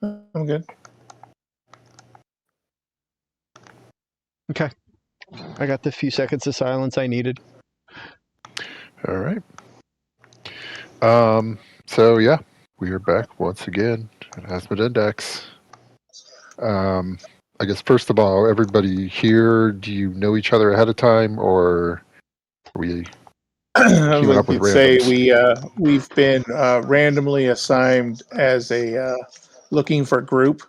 I'm good. Okay. I got the few seconds of silence I needed. All right. So yeah, we are back once again at Azmodendak. I guess first of all, everybody here, do you know each other ahead of time, or are we I queuing up with would say randoms? we've been randomly assigned as a looking for group,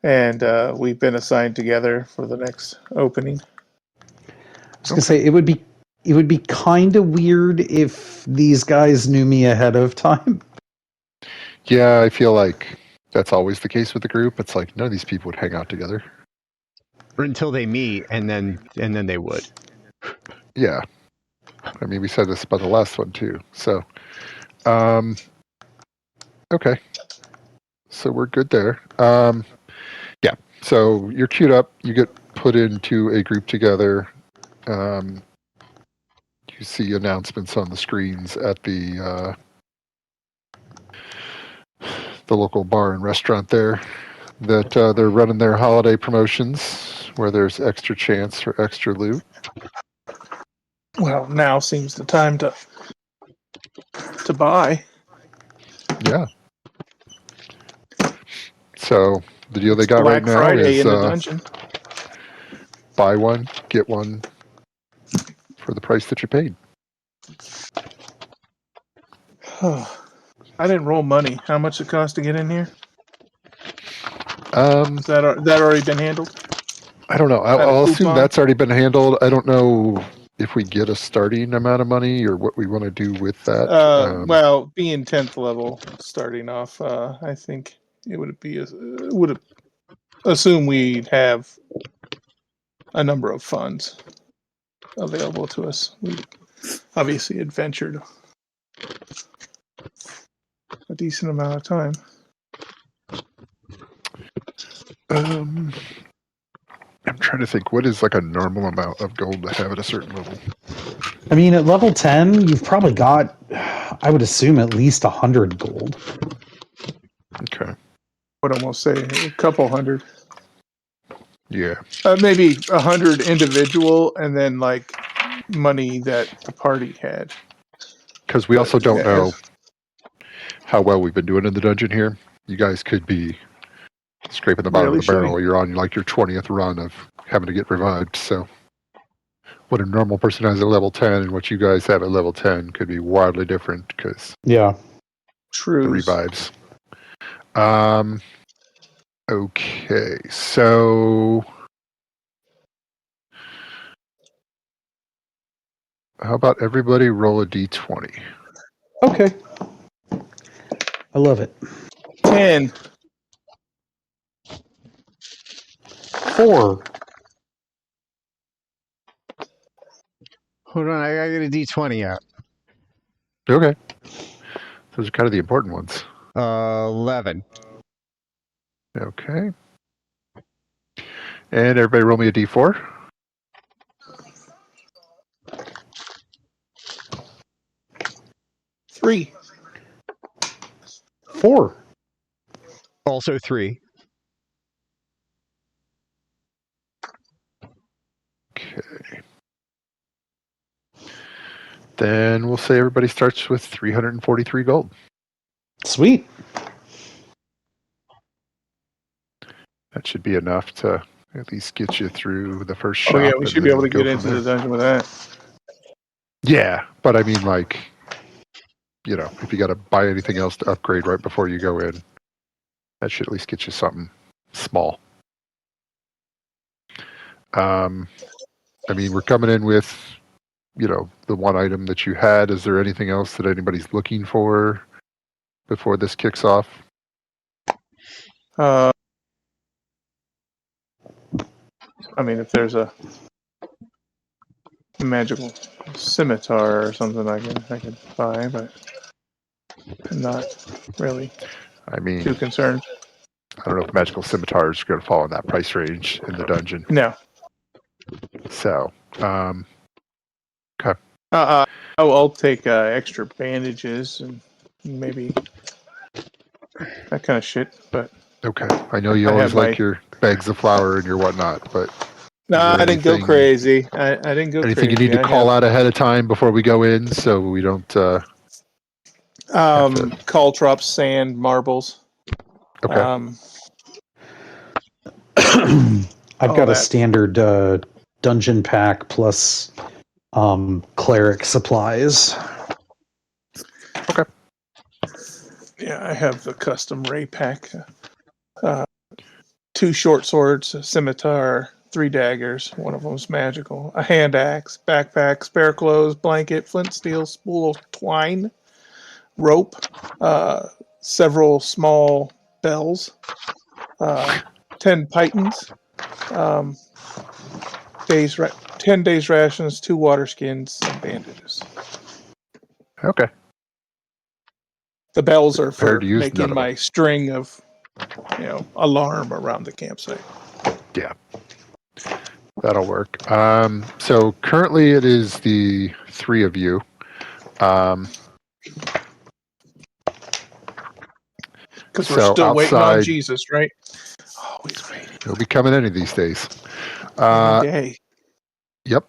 and we've been assigned together for the next opening. I was gonna say it would be kind of weird if these guys knew me ahead of time. Yeah, I feel like that's always the case with the group. It's like none of these people would hang out together. Or until they meet, and then they would. Yeah. I mean, we said this about the last one too. So, okay. So we're good there. Yeah. So you're queued up. You get put into a group together. You see announcements on the screens at the local bar and restaurant there that they're running their holiday promotions where there's extra chance for extra loot. Well, now seems the time to buy. Yeah. So the deal they got Black right now Friday is in the dungeon. buy one, get one for the price that you paid. I didn't roll money. How much it cost to get in here? Um, Is that already been handled? I don't know. Is that a I'll assume coupon? that's already been handled. I don't know if we get a starting amount of money or what we want to do with that. Well, being 10th level, starting off, I think it would assume we'd have a number of funds available to us. We obviously adventured a decent amount of time. I'm trying to think, what is like a normal amount of gold to have at a certain level? I mean, at level 10, you've probably got, I would assume, at least 100 gold. Okay. I would almost say a couple hundred. Yeah. Maybe 100 individual, and then like money that the party had. Because we also don't yeah, know how well we've been doing in the dungeon here. You guys could be scraping the bottom Really of the barrel. shitty. You're on like your 20th run of having to get revived. So what a normal person has at level 10 and what you guys have at level 10 could be wildly different because Yeah. True. the revives. Okay, so how about everybody roll a d20? Okay. I love it. 10. 4. Hold on, I gotta get a D20 out. Okay. Those are kind of the important ones. 11. Okay. And everybody roll me a d4. 3. 4. Also 3. Okay. Then we'll say everybody starts with 343 gold. Sweet. That should be enough to at least get you through the first shop. Oh, yeah, we and should be then able to go get from into there. the dungeon with that. Yeah, but I mean, like, you know, if you got to buy anything else to upgrade right before you go in, that should at least get you something small. I mean, we're coming in with, you know, the one item that you had. Is there anything else that anybody's looking for before this kicks off? I mean, if there's a magical scimitar or something I could buy, but I'm not really I mean, too concerned. I don't know if magical scimitars are going to fall in that price range in the dungeon. No. So, okay. I'll take extra bandages and maybe that kind of shit, but Okay. I know you I always have like my- your bags of flour and your whatnot, but No, there I didn't go anything- crazy. I didn't go anything crazy. you need to call out ahead of time before we go in so we don't Caltrops, sand, marbles. Okay. I've All got a that. standard dungeon pack plus cleric supplies. Yeah, I have the custom Ray pack. 2 short swords, a scimitar, 3 daggers. One of them's magical. A hand axe, backpack, spare clothes, blanket, flint steel, spool of twine, rope, several small bells, 10 pythons, um, 10 days rations, 2 water skins, some bandages. Okay. The bells are Prepared for to use none making of my them. string of, alarm around the campsite. Yeah. That'll work. So currently it is the 3 of you. Because we're So still waiting on outside- Jesus, right? Always waiting. He'll be coming any of these days. Any day. Yep.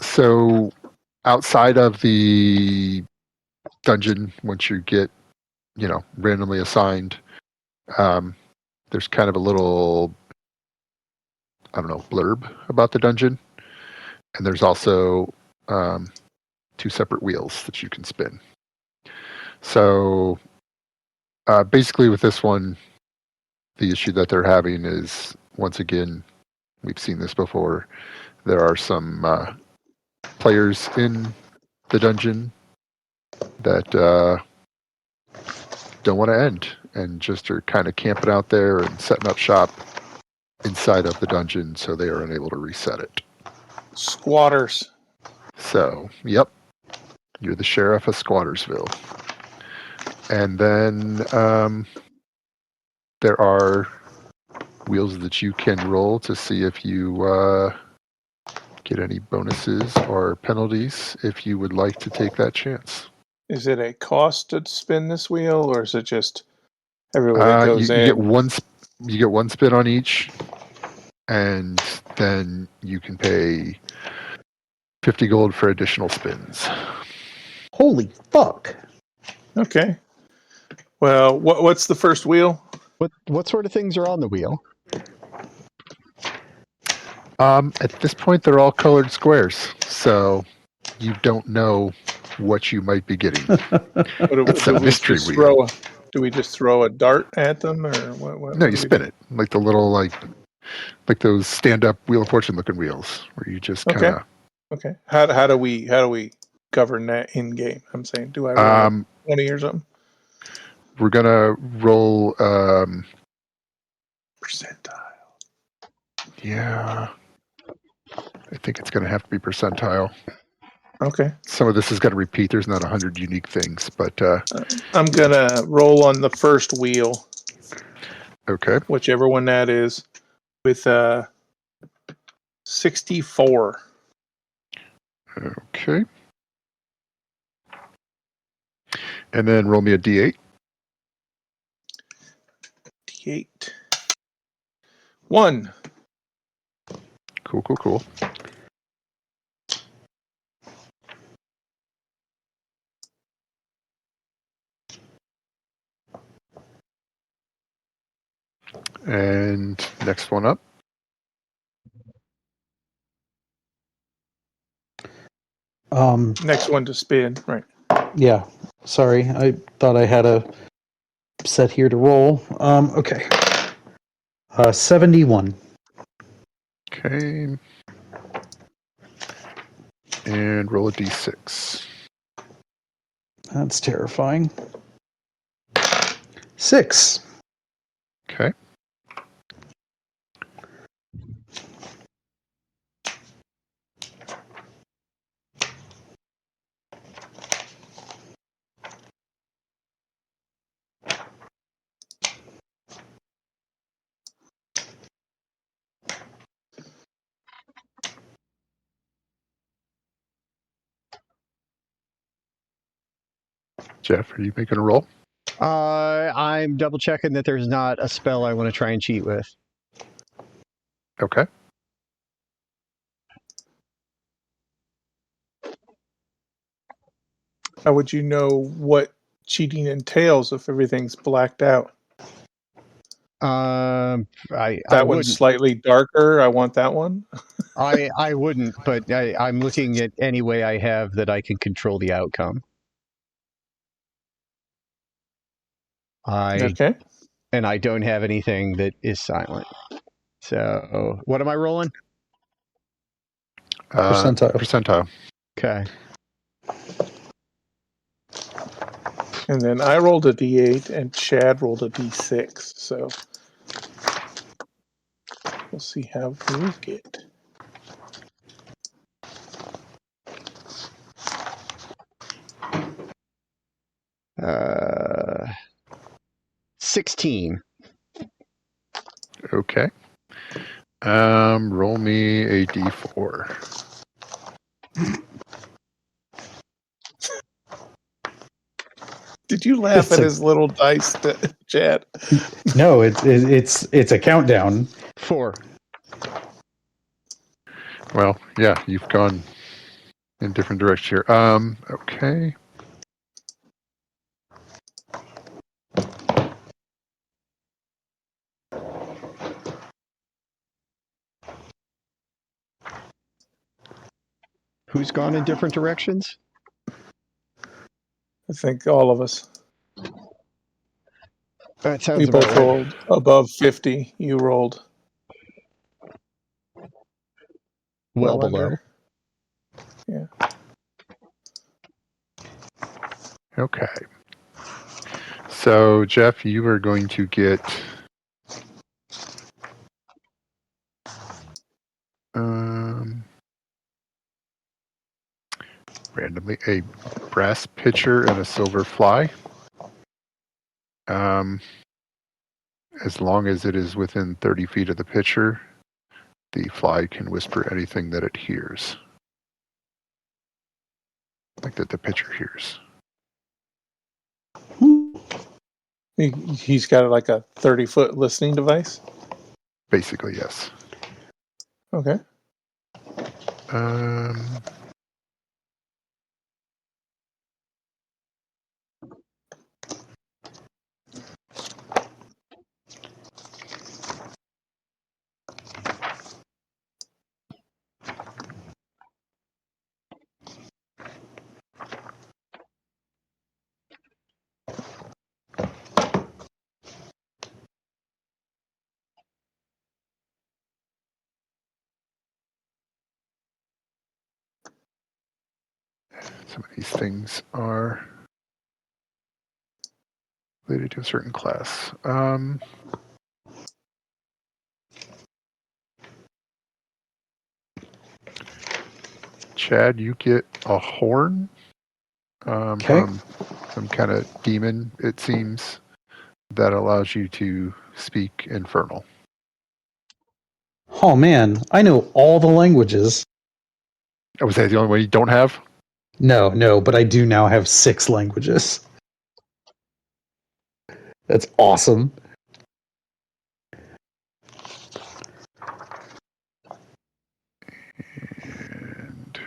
So outside of the dungeon, once you get, randomly assigned, there's kind of a little, I don't know, blurb about the dungeon. And there's also 2 separate wheels that you can spin. So basically with this one, the issue that they're having is, once again, we've seen this before, there are some players in the dungeon that don't want to end and just are kind of camping out there and setting up shop inside of the dungeon, so they are unable to reset it. Squatters. So, yep, you're the sheriff of Squattersville. And then there are wheels that you can roll to see if you get any bonuses or penalties if you would like to take that chance. Is it a cost to spin this wheel, or is it just everybody that You goes in? get you get 1 spin on each, and then you can pay 50 gold for additional spins. Holy fuck! Okay. Well, what's the first wheel? What sort of things are on the wheel? At this point, they're all colored squares, so you don't know what you might be getting. It's a mystery wheel. Do we just throw a dart at them, or what? No, you spin it like the little like those stand-up Wheel of Fortune looking wheels, where you just kind of. Okay. How do we govern that in game? I'm saying, do I roll 20 or something? We're gonna roll. Percentile. Yeah, I think it's gonna have to be percentile. Okay. Some of this is gonna repeat. There's not 100 unique things, but I'm gonna roll on the first wheel, okay. whichever one that is, with 64. Okay. And then roll me a d8. D8. 1. Cool. And next one up. Next one to spin. Right. Yeah. Sorry, I thought I had a set here to roll. Okay. 71. Okay. And roll a d6. That's terrifying. 6. Okay. Jeff, are you making a roll? I'm double checking that there's not a spell I want to try and cheat with. Okay. How would you know what cheating entails if everything's blacked out? I That one's wouldn't. slightly darker. I want that one. I wouldn't, but I'm looking at any way I have that I can control the outcome. Okay. And I don't have anything that is silent. So what am I rolling? Percentile. Percentile. Okay. And then I rolled a d8 and Chad rolled a d6. So we'll see how those get. Uh, 16. Okay. Roll me a d4. Did you laugh It's at a- his little dice, Chad? No, it's a countdown. 4. Well, yeah, you've gone in different directions here. Okay. Who's gone in different directions? I think all of us. That sounds We about both right. rolled above 50. You rolled Well below. under. Yeah. Okay. So, Jeff, you are going to get randomly a brass pitcher and a silver fly. As long as it is within 30 feet of the pitcher, the fly can whisper anything that it hears. Like that the pitcher hears. He's got like a 30-foot listening device. Basically, yes. Okay. Some of these things are related to a certain class. Chad, you get a horn from some kind of demon, it seems, that allows you to speak Infernal. Oh man, I know all the languages. I would say the only one you don't have. No, but I do now have 6 languages. That's awesome. And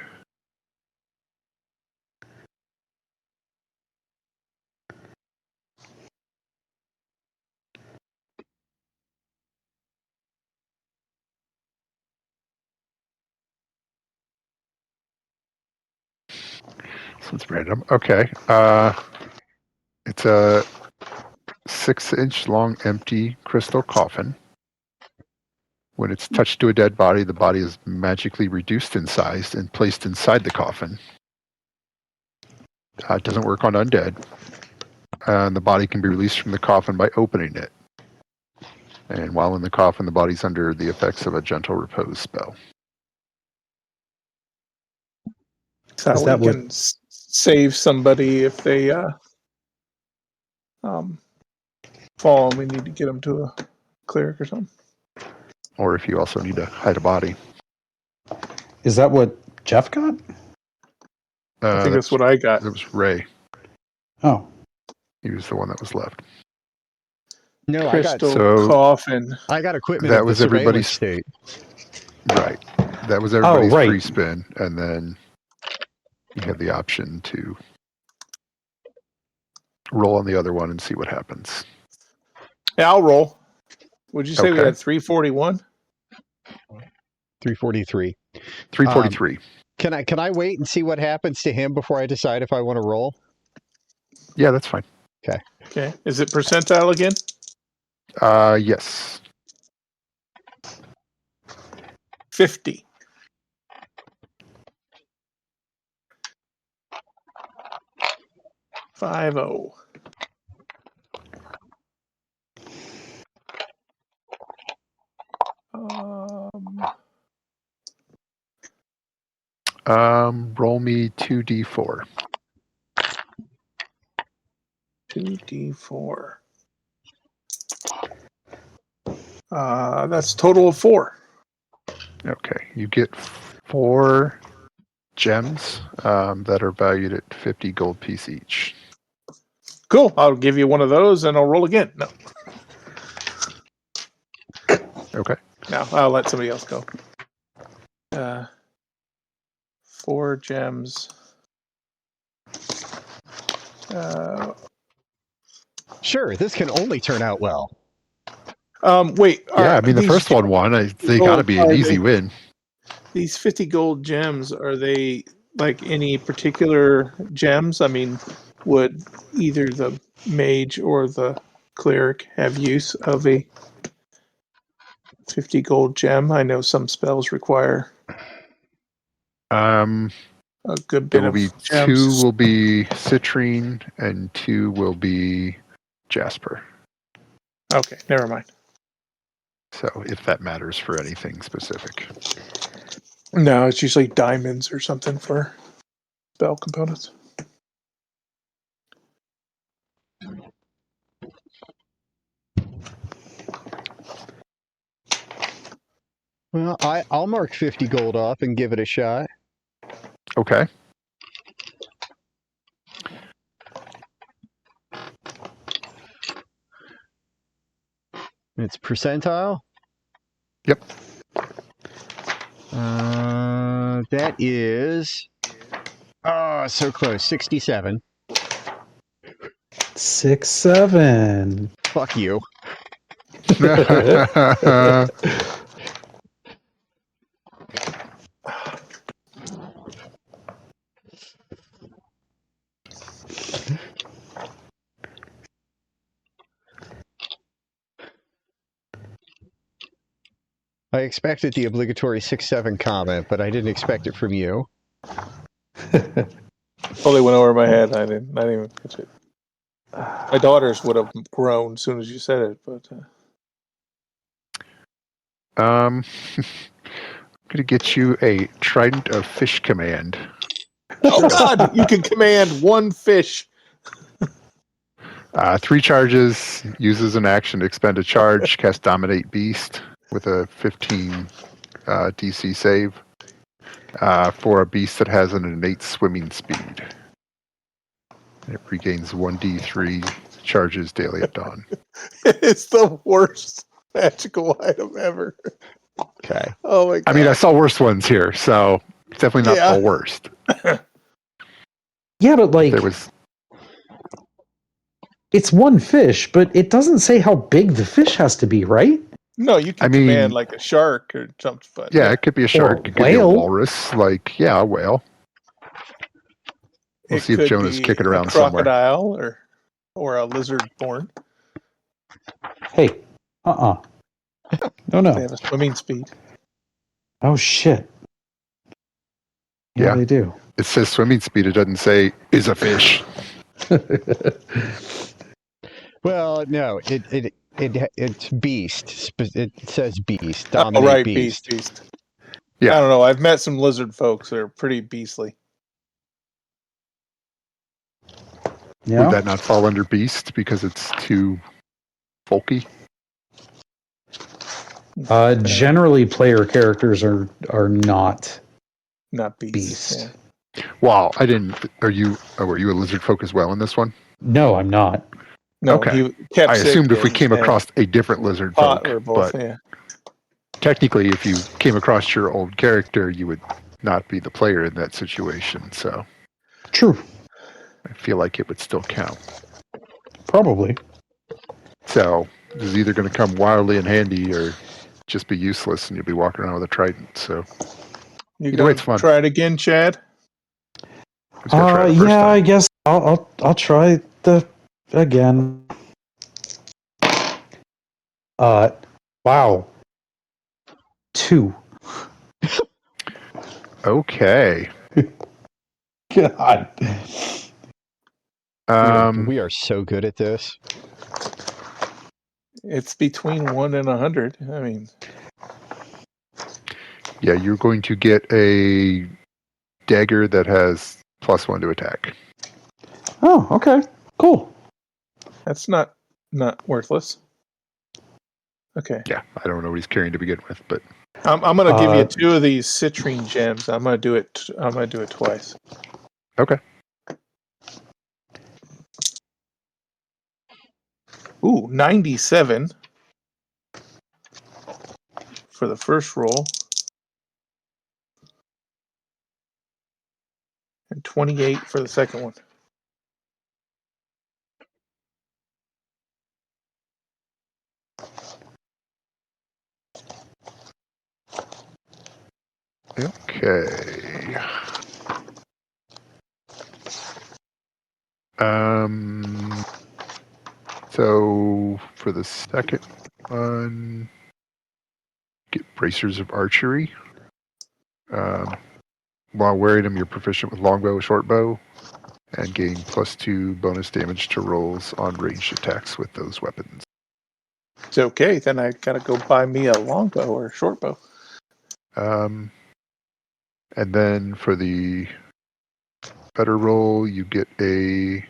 so it's random. Okay. It's a 6-inch long empty crystal coffin. When it's touched to a dead body, the body is magically reduced in size and placed inside the coffin. It doesn't work on undead. And the body can be released from the coffin by opening it. And while in the coffin, the body's under the effects of a gentle repose spell. So Is we that what- can save somebody if they fall and we need to get them to a cleric or something. Or if you also need to hide a body. Is that what Jeff got? I think that's what I got. It was Ray. Oh. He was the one that was left. No, Crystal So- coffin. I got equipment That of the was surveillance everybody's- state. Right. That was everybody's right. free spin, and then you had the option to roll on the other one and see what happens. Yeah, I'll roll. Would you say we Okay. had 341? 343. 343. Can I wait and see what happens to him before I decide if I want to roll? Yeah, that's fine. Okay. Is it percentile again? Yes. 50. Five oh. Roll me 2d4. 2d4. That's a total of 4. Okay, you get 4 gems that are valued at 50 gold piece each. Cool. I'll give you one of those and I'll roll again. No. Okay. No, I'll let somebody else go. 4 gems. Sure, this can only turn out well. Wait. Yeah, I mean, the these first one won. They gold got to be an are easy they- win. These 50 gold gems, are they like any particular gems? I mean, would either the mage or the cleric have use of a 50 gold gem? I know some spells require Um, a good there bit will of be gems. 2 will be citrine and 2 will be jasper. Okay, never mind. So if that matters for anything specific. No, it's usually diamonds or something for spell components. Well, I'll mark 50 gold off and give it a shot. Okay. It's percentile? Yep. That is... Oh, so close. 67. 6, 7. Fuck you. I expected the obligatory 6-7 comment, but I didn't expect it from you. Totally went over my head. I didn't even catch it. My daughters would have grown as soon as you said it, but I'm going to get you a Trident of Fish command. oh god, you can command one fish. 3 charges, uses an action to expend a charge, cast Dominate Beast with a 15 DC save for a beast that has an innate swimming speed. It regains 1d3 charges daily at dawn. It's the worst magical item ever. Okay. Oh my god. I mean, I saw worse ones here, so it's definitely not Yeah. the worst. Yeah, but like, There was it's one fish, but it doesn't say how big the fish has to be, right? No, you can I mean- command like a shark or something. But yeah, it could be a shark, it could be a whale. walrus, like a whale. We'll it see if could Jonah's be kicking a around somewhere. crocodile or a lizard born. Hey, No, They no. have a swimming speed. Oh, shit. Yeah. They do. It says swimming speed. It doesn't say is a fish. Well, no, it's beast. It says beast. Oh, Dominate right, beast. beast. Yeah. I don't know. I've met some lizard folks that are pretty beastly. Yeah. Would that not fall under beast because it's too folky? Generally, player characters are not Not beast. beast. Yeah. Well, I didn't. Were you a lizard folk as well in this one? No, I'm not. No, Okay. he kept I assumed if we sick came and across a different lizard Pot folk, were both, but yeah. technically, if you came across your old character, you would not be the player in that situation. So True. I feel like it would still count. Probably. So this is either going to come wildly in handy or just be useless, and you'll be walking around with a trident. So You either way, gonna it's fun. try it again, Chad? Who's gonna try it the first Yeah, I time? guess I'll try the again. Wow. 2. Okay. God. We are so good at this. It's between 1 and 100. I mean, Yeah, you're going to get a dagger that has +1 to attack. Oh, okay. Cool. that's not worthless. Okay. Yeah, I don't know what he's carrying to begin with, but I'm gonna give you Uh, 2 of these citrine gems. I'm gonna do it twice. okay. Ooh, 97 for the first roll. And 28 for the second one. Okay. So for the second one, get bracers of archery. While wearing them, you're proficient with longbow, shortbow, and gain +2 bonus damage to rolls on ranged attacks with those weapons. It's okay. Then I gotta go buy me a longbow or a shortbow. And then for the better roll, you get a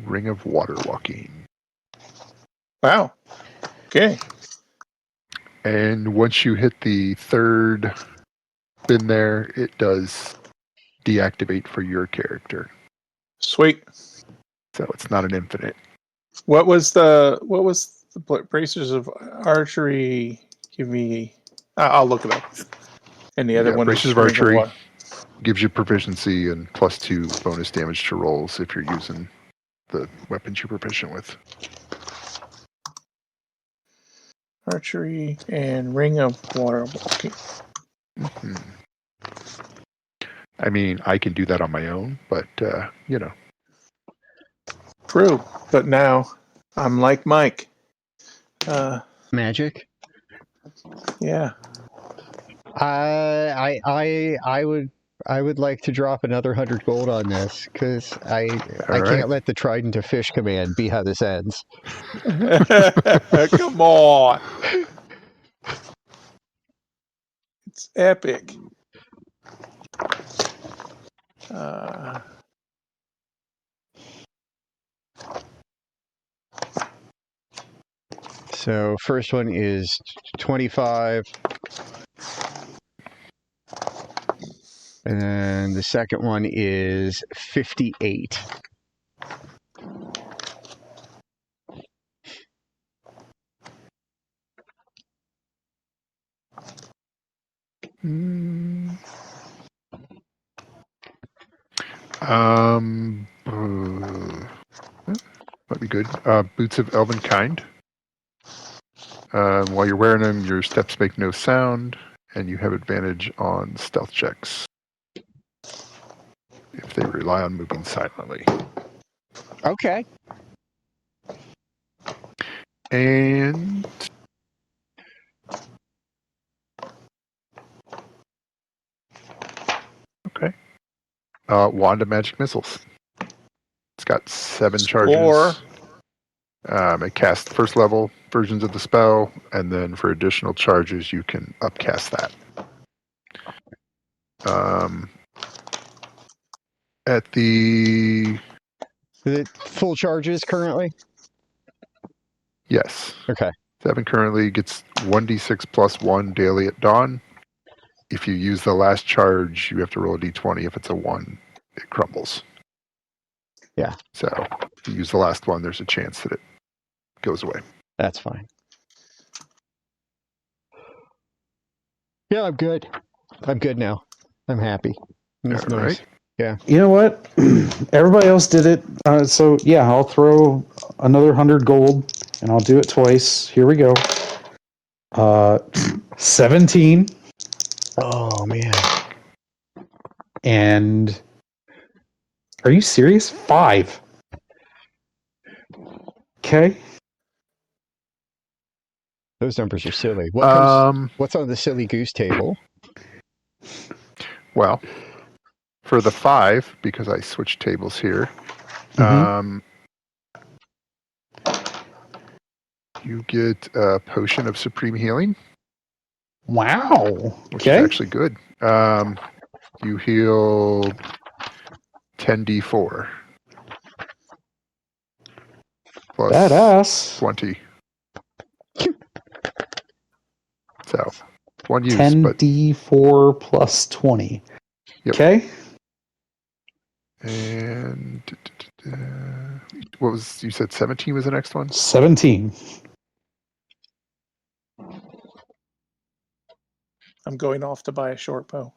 ring of water walking. Wow. Okay. And once you hit the third spin there, it does deactivate for your character. Sweet. So it's not an infinite. What was the bracers of archery? Give me. I'll look it up. And the other Yeah, one is bracers of ring archery water. gives you proficiency and +2 bonus damage to rolls if you're using the weapons you're proficient with. Archery and ring of water walking. Hmm. I mean, I can do that on my own, but you know. True, but now I'm like Mike. Magic. Yeah. I would like to drop another 100 gold on this because I All right. can't let the trident to fish command be how this ends. Come on. It's epic. So first one is 25, and then the second one is 58. Mm. Might be good. Boots of Elven Kind. While you're wearing them, your steps make no sound, and you have advantage on stealth checks if they rely on moving silently. Okay. And okay, wand of magic missiles. It's got 7 Score. charges. It casts first level versions of the spell, and then for additional charges, you can upcast that. At the Is it full charges currently? yes, Okay. 7 currently gets 1d6 plus 1 daily at dawn. If you use the last charge, you have to roll a d20. If it's a 1, it crumbles. Yeah. So if you use the last one, there's a chance that it goes away. That's fine. Yeah, I'm good. I'm good now. I'm happy. That's All nice. right. Yeah. You know what? Everybody else did it. So yeah, I'll throw another 100 gold, and I'll do it twice. Here we go. 17 Oh man. and are you serious? 5. Okay. Those numbers are silly. What's on the silly goose table? Well, for the 5, because I switched tables here, Mhm. you get a potion of supreme healing, Wow. which is Okay. actually good. You heal 10d4 plus Badass. 20. So, one use, but 10d4 plus 20. Yep. Okay. and what was, you said 17 was the next one? 17. I'm going off to buy a short bow.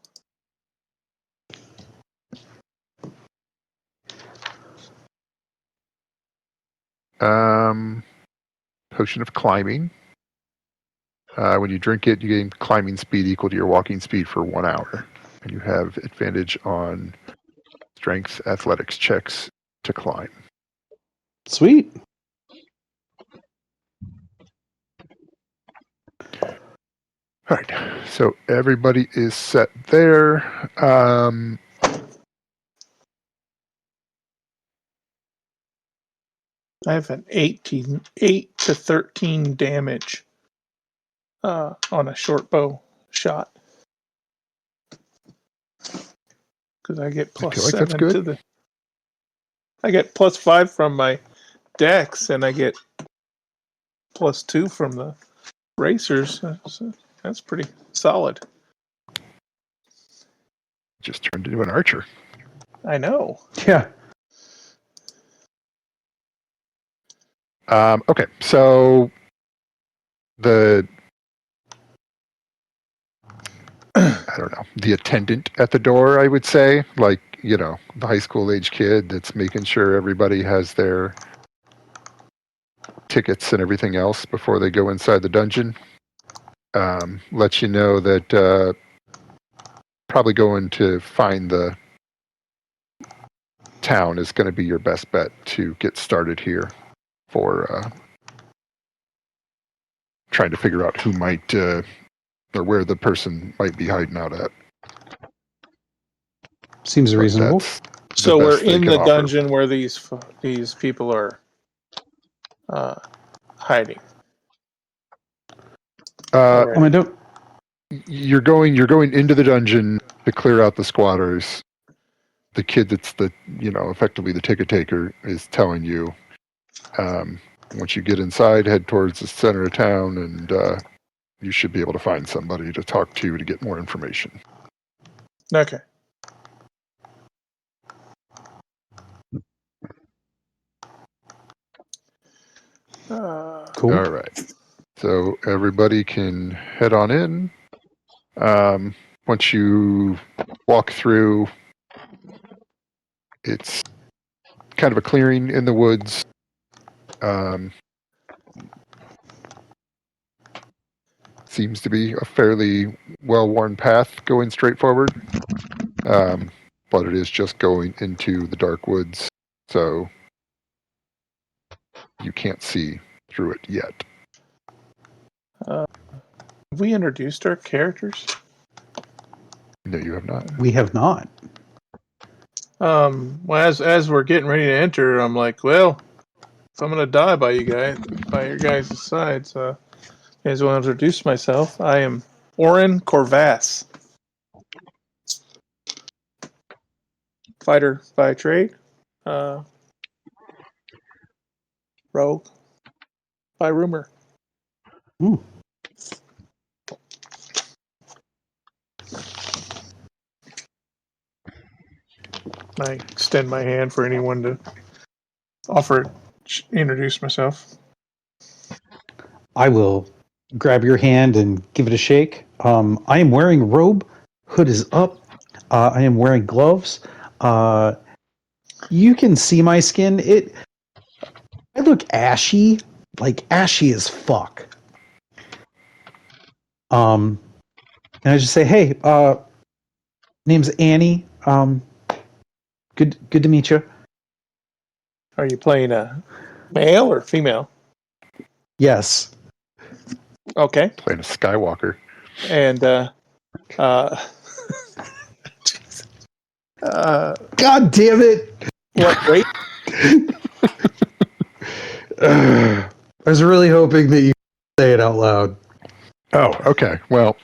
Potion of climbing. When you drink it, you gain climbing speed equal to your walking speed for 1 hour, and you have advantage on strength athletics checks to climb. Sweet. All right, so everybody is set there. I have an 8 to 13 damage on a short bow shot. Because I get I plus feel like that's 7 good. to the. I get plus 5 from my dex, and I get plus 2 from the racers. So that's pretty solid. Just turned into an archer. I know. Yeah. Okay, so I don't know, the attendant at the door, I would say, like, the high school age kid that's making sure everybody has their tickets and everything else before they go inside the dungeon. Lets you know that probably going to find the town is going to be your best bet to get started here for trying to figure out who might or where the person might be hiding out at. Seems But reasonable. that's the So we're best they in can the offer. dungeon where these people are hiding. Uh, I mean, don't. you're going into the dungeon to clear out the squatters. The kid that's effectively the ticket taker is telling you, once you get inside, head towards the center of town, and you should be able to find somebody to talk to get more information. Okay. Cool. All right. So everybody can head on in. Once you walk through, it's kind of a clearing in the woods. Seems to be a fairly well-worn path going straight forward. But it is just going into the dark woods, so you can't see through it yet. Have we introduced our characters? No, you have not. We have not. Well, as we're getting ready to enter, I'm like, well, if I'm gonna die by your guys' sides, I just want to introduce myself. I am Oren Corvass, fighter by trade, rogue by rumor. Ooh. I extend my hand for anyone to offer, introduce myself. I will grab your hand and give it a shake. I am wearing a robe. Hood is up. I am wearing gloves. You can see my skin. I look ashy, like ashy as fuck. And I just say, "Hey, name's Annie. Good to meet you." Are you playing a male or female? Yes. Okay. Playing a Skywalker. And God damn it! what rate? I was really hoping that you say it out loud. Oh, okay. Well,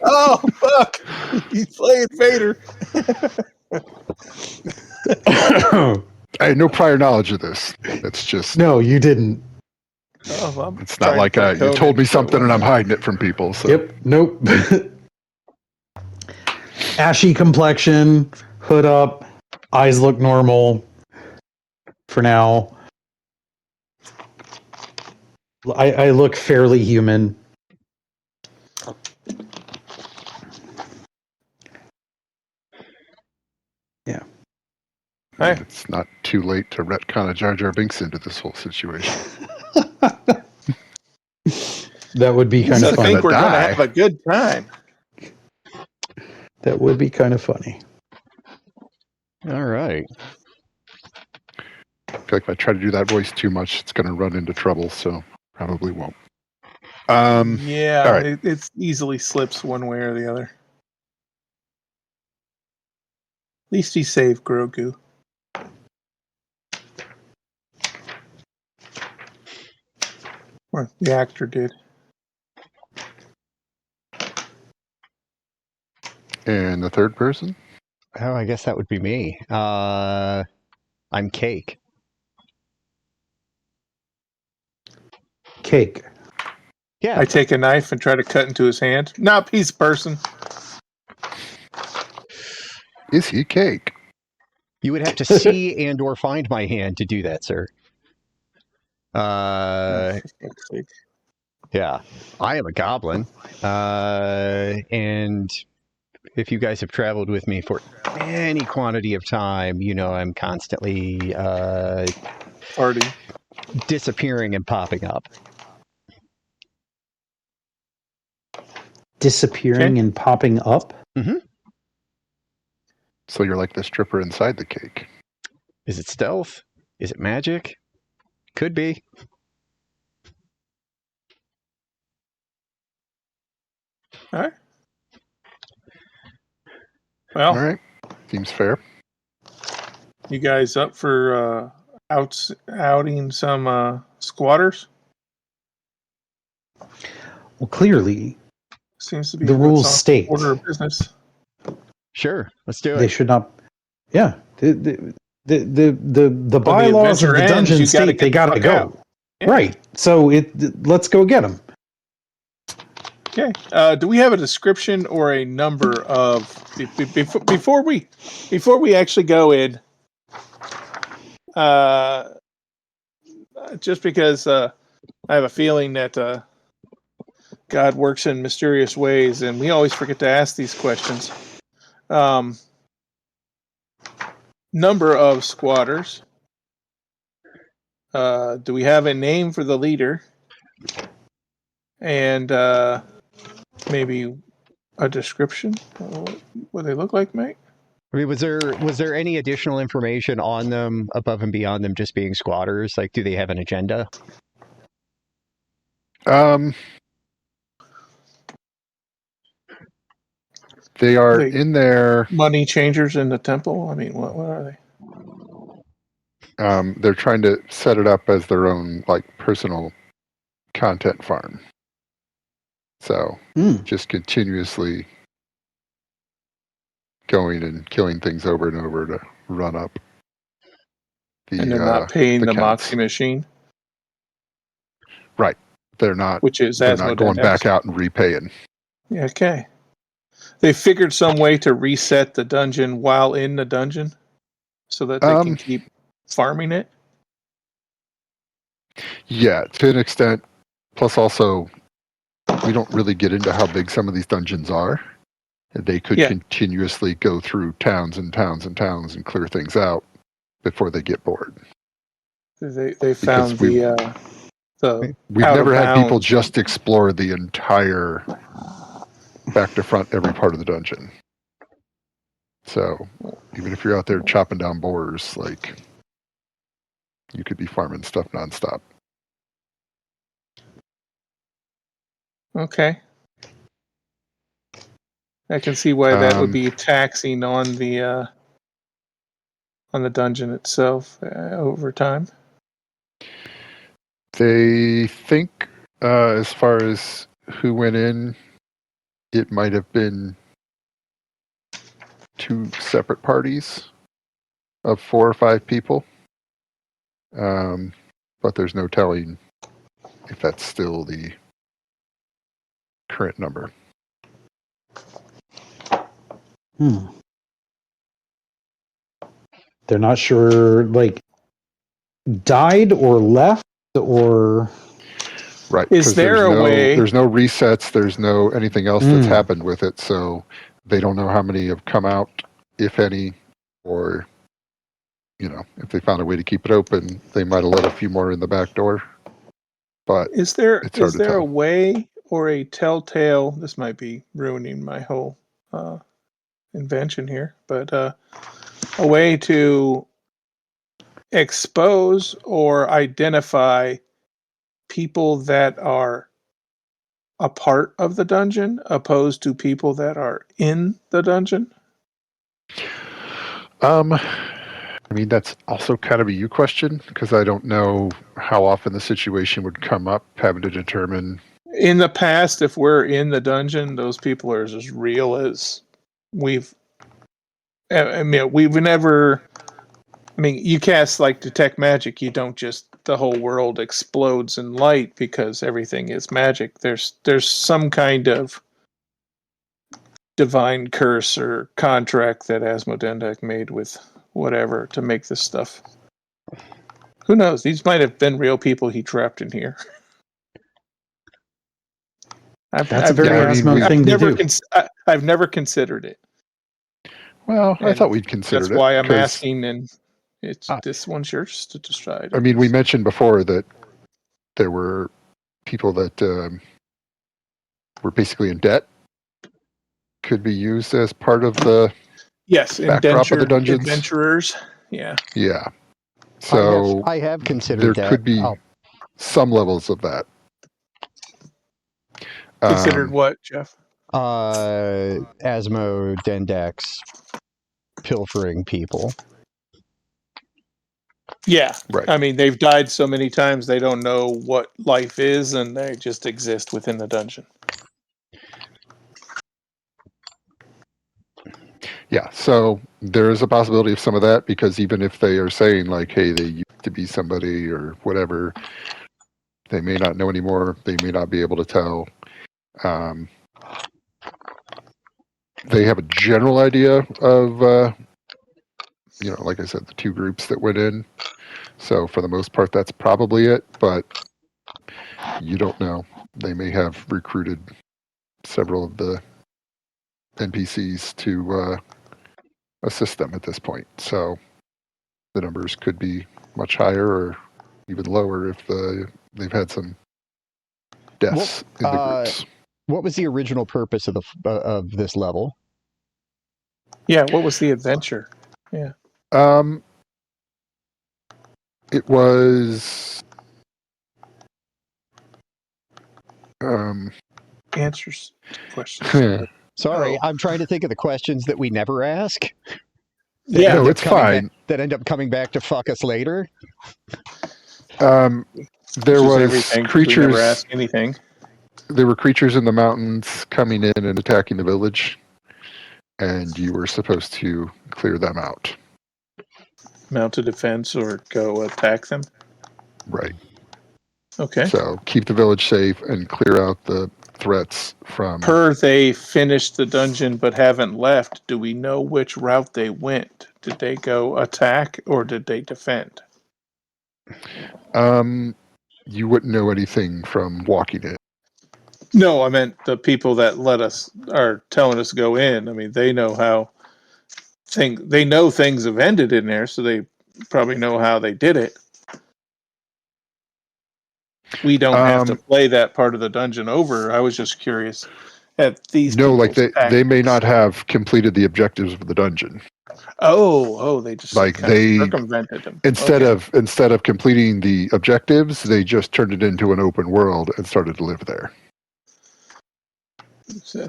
Oh fuck! He's playing Vader. I had no prior knowledge of this. It's just, No, you didn't. Oh, I'm it's not trying like to play you Conan, told me so something and I'm whatever. hiding it from people. So. Yep. Nope. Ashy complexion, hood up, eyes look normal for now. I look fairly human. Yeah. Hey. It's not too late to retcon a Jar Jar Binks into this whole situation. That would be kind So of I funny. think we're going to die. have a good time. That would be kind of funny. All right. I feel like if I try to do that voice too much, it's going to run into trouble, so probably won't. Yeah, all right. it easily slips one way or the other. At least he saved Grogu. Or the actor did. And the third person? Oh, I guess that would be me. I'm Cake. Cake. Yeah. I take a knife and try to cut into his hand. Not piece person. Is he Cake? You would have to see and or find my hand to do that, sir. Oh, for fuck's sake. Yeah. I am a goblin. And if you guys have traveled with me for any quantity of time, you know I'm constantly Party. disappearing and popping up. Disappearing Okay. and popping up? So you're like the stripper inside the cake. Is it stealth? Is it magic? Could be. All right. Well, All right. Seems fair. you guys up for outing some squatters? Well, clearly, Seems to be the what's rules on state order of business. Sure. Let's do they it. should not. Yeah. The When the bylaws of adventure the ends, dungeon you gotta state they get the gotta fuck go. out. Yeah. Right. So let's go get them. Okay. Do we have a description or a number of before we actually go in? Just because I have a feeling that God works in mysterious ways, and we always forget to ask these questions. Number of squatters. Do we have a name for the leader? And maybe a description of what they look like, mate? I mean, was there any additional information on them above and beyond them just being squatters? Like, do they have an agenda? They are They- in there. Money changers in the temple? I mean, what are they? They're trying to set it up as their own like personal content farm. So just continuously going and killing things over and over to run up. And they're not paying the counts. Moxie machine, Right. They're not. which is They're not going Azmodendak. back out and repaying. Yeah, okay. They figured some way to reset the dungeon while in the dungeon. so that they can keep farming it? Yeah, to an extent. Plus, also, we don't really get into how big some of these dungeons are. They could Yeah. continuously go through towns and towns and towns and clear things out before they get bored. They found we've the out never of had people bounds. just explore the entire back to front every part of the dungeon. So even if you're out there chopping down boars, like, you could be farming stuff nonstop. Okay. I can see why that would be taxing on the dungeon itself over time. They think, as far as who went in, it might have been 2 separate parties of 4 or 5 people. But there's no telling if that's still the current number. They're not sure, like, died or left or. Right. Is 'cause there a way? There's no resets. There's no anything else that's happened with it. So they don't know how many have come out, if any, or, if they found a way to keep it open, they might have let a few more in the back door. But Is there it's hard to a tell. way or a telltale? This might be ruining my whole invention here, but a way to expose or identify people that are a part of the dungeon opposed to people that are in the dungeon? I mean, that's also kind of a you question, because I don't know how often the situation would come up, having to determine. In the past, if we're in the dungeon, those people are as real as we've. I mean, we've never. I mean, you cast like detect magic. You don't just the whole world explodes in light because everything is magic. There's some kind of divine curse or contract that Azmodendak made with whatever to make this stuff. Who knows? These might have been real people he trapped in here. That's a very Asmo thing to do. I've never considered it. Well, I And thought we'd considered it. That's why I'm 'cause, asking, and this one's yours to decide. I mean, we mentioned before that there were people that were basically in debt, could be used as part of the Yes, backdrop of the dungeons. adventurers. Yeah. Yeah. So I have considered there that. could be some levels of that. Considered what, Jeff? Azmodendak's pilfering people. Yeah. Right. I mean, they've died so many times they don't know what life is, and they just exist within the dungeon. Yeah, so there is a possibility of some of that, because even if they are saying, like, hey, they used to be somebody or whatever, they may not know anymore. They may not be able to tell. They have a general idea of, like I said, the 2 groups that went in. So for the most part, that's probably it, but you don't know. They may have recruited several of the NPCs to assist them at this point. So the numbers could be much higher or even lower if they've had some deaths in the groups. What was the original purpose of this level? Yeah, what was the adventure? Yeah. It was Answers to questions. Sorry, I'm trying to think of the questions that we never ask. Yeah, no, it's fine. That end up coming back to fuck us later. There was creatures. We never ask anything. There were creatures in the mountains coming in and attacking the village, and you were supposed to clear them out. Mount a defense or go attack them. Right. Okay. So keep the village safe and clear out the threats from. They finished the dungeon but haven't left. Do we know which route they went? Did they go attack or did they defend? You wouldn't know anything from walking in. No, I meant the people that are telling us to go in. I mean, they know they know things have ended in there, so they probably know how they did it. We don't have to play that part of the dungeon over. I was just curious at these No, like people's they may tactics. not have completed the objectives of the dungeon. Oh, they just Like kind of they circumvented them. instead Okay. of completing the objectives, they just turned it into an open world and started to live there.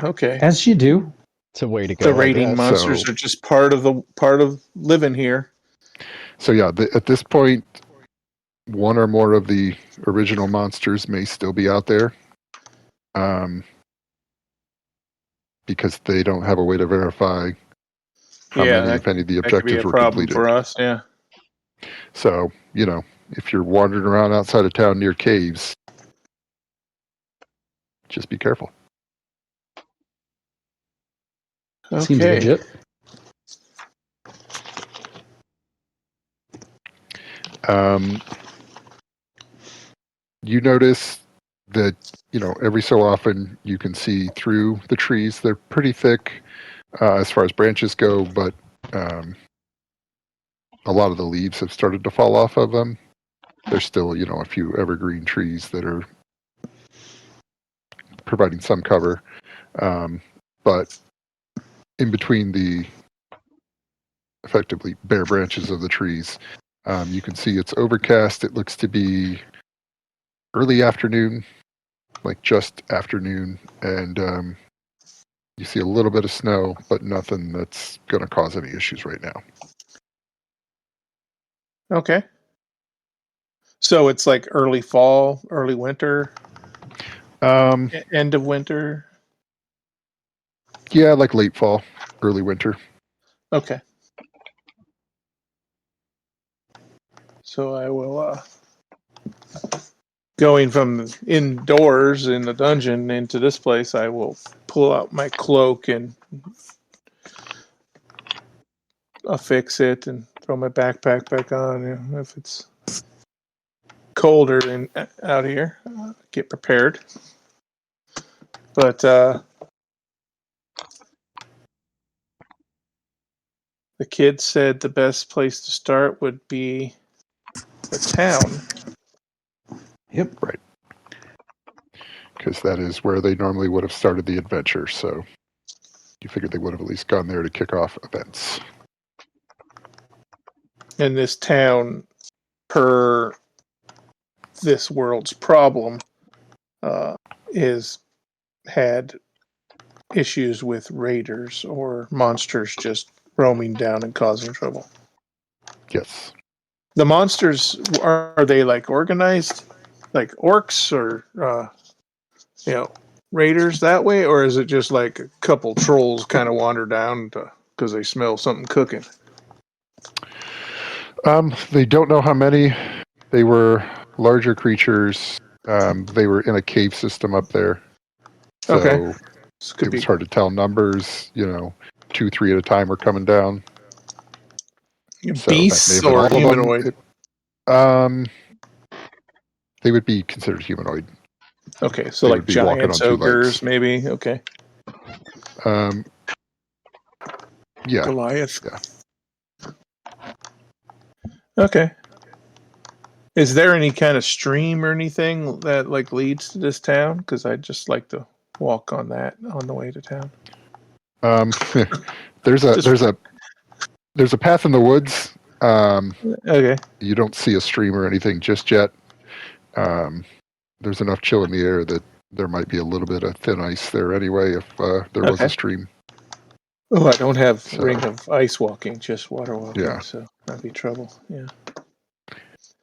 Okay. As you do. It's a way to go. The I raiding guess. monsters So- are just part of living here. So yeah, at this point, one or more of the original monsters may still be out there, because they don't have a way to verify how many, if any, of the That could be objectives a were problem completed. for us. Yeah. So, if you're wandering around outside of town near caves, just be careful. Seems Okay. legit. You notice that, every so often you can see through the trees. They're pretty thick as far as branches go, but a lot of the leaves have started to fall off of them. There's still, a few evergreen trees that are providing some cover. But in between the effectively bare branches of the trees, you can see it's overcast. It looks to be early afternoon, like just afternoon, and you see a little bit of snow, but nothing that's going to cause any issues right now. Okay. So it's like early fall, early winter, end of winter. Yeah, like late fall, early winter. Okay. So I will going from indoors in the dungeon into this place, I will pull out my cloak and affix it and throw my backpack back on. If it's colder out here, get prepared. But the kid said the best place to start would be the town. Yep. Right. Because that is where they normally would have started the adventure, so you figured they would have at least gone there to kick off events. And this town, per this world's problem, is had issues with raiders or monsters just roaming down and causing trouble. Yes. The monsters, are they like organized, like orcs or raiders that way, or is it just like a couple trolls kind of wander down because they smell something cooking? They don't know how many. They were larger creatures. They were in a cave system up there. So Okay. it was hard to tell numbers. 2, 3 at a time were coming down. So Beasts that may have or been all of them. humanoid? They would be considered humanoid. Okay, so They like would be walking giants, on 2 ogres, legs. maybe. Okay. Yeah. Goliath. Yeah. Okay. Is there any kind of stream or anything that like leads to this town? Because I'd just like to walk on that on the way to town. There's a path in the woods. Okay. You don't see a stream or anything just yet. There's enough chill in the air that there might be a little bit of thin ice there anyway if there was a stream. Oh, I don't have ring of ice walking, just water walking, Yeah. so that'd be trouble. Yeah. I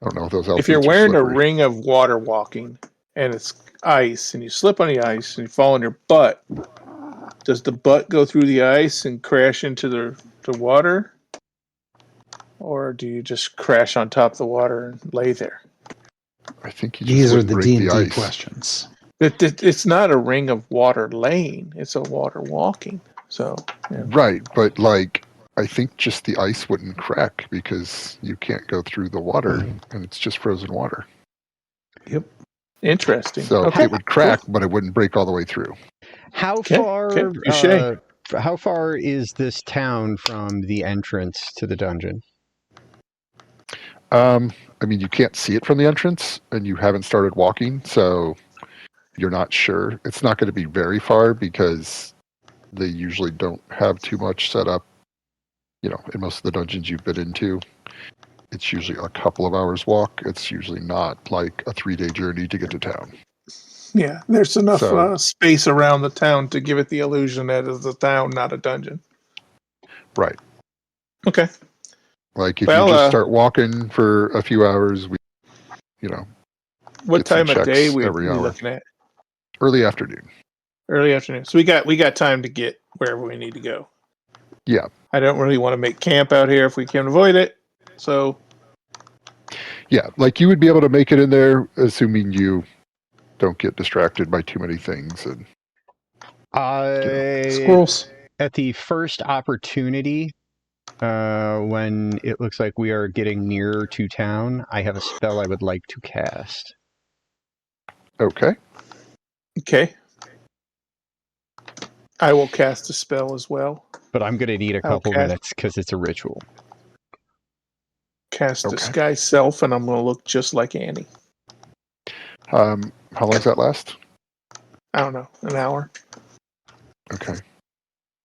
don't know if those elf If you're boots are wearing a slippery. ring of water walking and it's ice and you slip on the ice and you fall on your butt, does the butt go through the ice and crash into the water? Or do you just crash on top of the water and lay there? I think you just These are wouldn't the break D&D the ice. questions. It's not a ring of water laying; it's a water walking. So, yeah. Right, but I think just the ice wouldn't crack because you can't go through the water, and it's just frozen water. Yep. Interesting. So Okay. it would crack, but it wouldn't break all the way through. How Okay, far? okay, touche. How far is this town from the entrance to the dungeon? I mean, you can't see it from the entrance, and you haven't started walking, so you're not sure. It's not going to be very far because they usually don't have too much set up. You know, in most of the dungeons you've been into, it's usually a couple of hours walk. It's usually not like a 3-day journey to get to town. Yeah, there's enough So- space around the town to give it the illusion that it's a town, not a dungeon. Right. Okay. Like if Well, you just start walking for a few hours, what get some time of day checks we every hour. looking at? Early afternoon. Early afternoon. So we got time to get wherever we need to go. Yeah. I don't really want to make camp out here if we can avoid it. So Yeah, like you would be able to make it in there, assuming you don't get distracted by too many things. And Squirrels. At the first opportunity, when it looks like we are getting nearer to town, I have a spell I would like to cast. okay, okay. I will cast a spell as well. But I'm going to need a I'll couple cast- minutes because it's a ritual. Cast Okay. disguise self, and I'm going to look just like Annie. how long does that last? I don't know, an hour. Okay,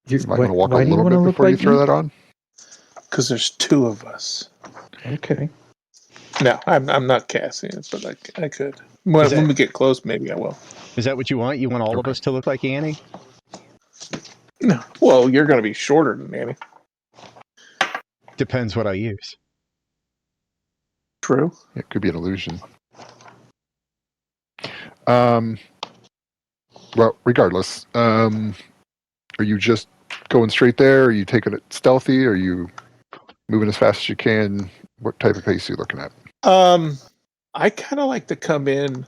You, you might want to walk a why do you little want to bit look before you like throw me? that on. Because there's two of us. Okay. No, I'm not casting it, but I could. When we get close, maybe I will. Is that what you want? You want all of us to look like Annie? No. Well, you're going to be shorter than Annie. Depends what I use. True. It could be an illusion. Well, regardless, are you just going straight there? Are you taking it stealthy? Are you moving as fast as you can? What type of pace are you looking at? I kind of like to come in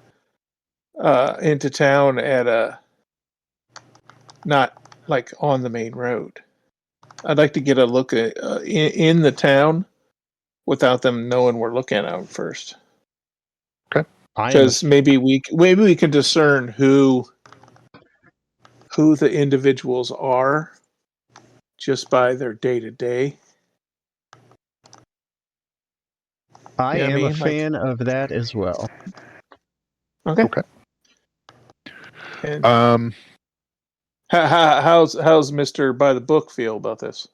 into town at a not like on the main road. I'd like to get a look at in the town without them knowing we're looking at them first. Because maybe we can discern who the individuals are just by their day to day. I You know what am I a mean? Like- fan of that as well. Okay. Okay. And Um, how's Mister by the book feel about this?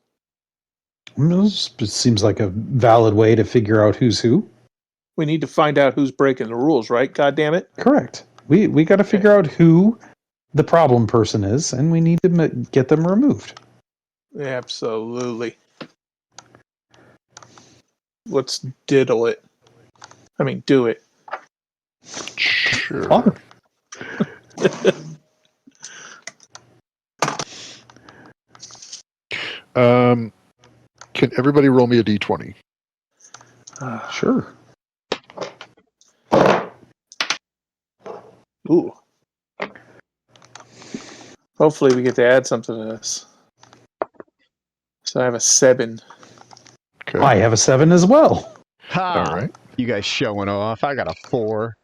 It seems like a valid way to figure out who's who. We need to find out who's breaking the rules, right? God damn it! Correct. We got to figure out who the problem person is, and we need to get them removed. Absolutely. Let's diddle it. I mean, do it. sure. Fun. Can everybody roll me a d20? Sure. Ooh. Hopefully, we get to add something to this. So I have a 7. Okay. I have a 7 as well. Ha! All right. You guys showing off. I got a 4.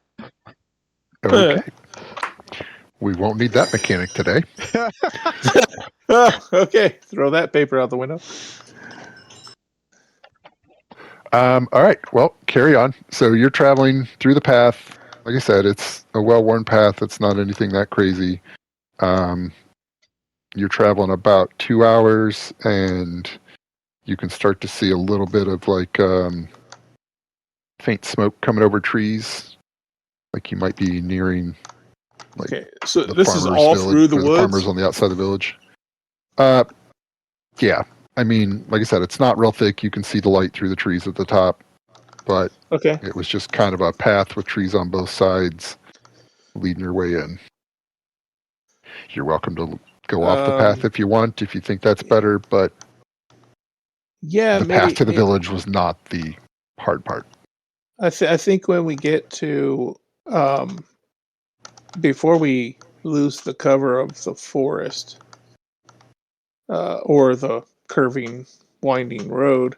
Okay. We won't need that mechanic today. Oh, okay. Throw that paper out the window. All right. Well, carry on. So you're traveling through the path. Like I said, it's a well-worn path. It's not anything that crazy. You're traveling about 2 hours, and you can start to see a little bit of like faint smoke coming over trees. Like you might be nearing like Okay, so the this is farmer's all village, through the or woods. farmers on the outside of the village. Yeah. I mean, like I said, it's not real thick. You can see the light through the trees at the top, but Okay. it was just kind of a path with trees on both sides leading your way in. You're welcome to go off the path if you want, if you think that's better, but Yeah, the path to the village was not the hard part. I think when we get to before we lose the cover of the forest or the curving winding road,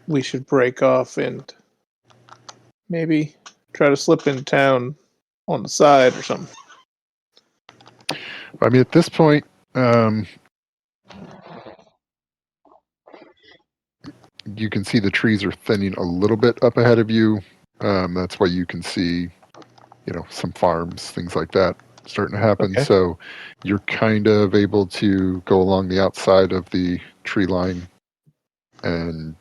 we should break off and maybe try to slip in town on the side or something. I mean, at this point, you can see the trees are thinning a little bit up ahead of you. That's why you can see, some farms, things like that starting to happen. Okay. So you're kind of able to go along the outside of the tree line and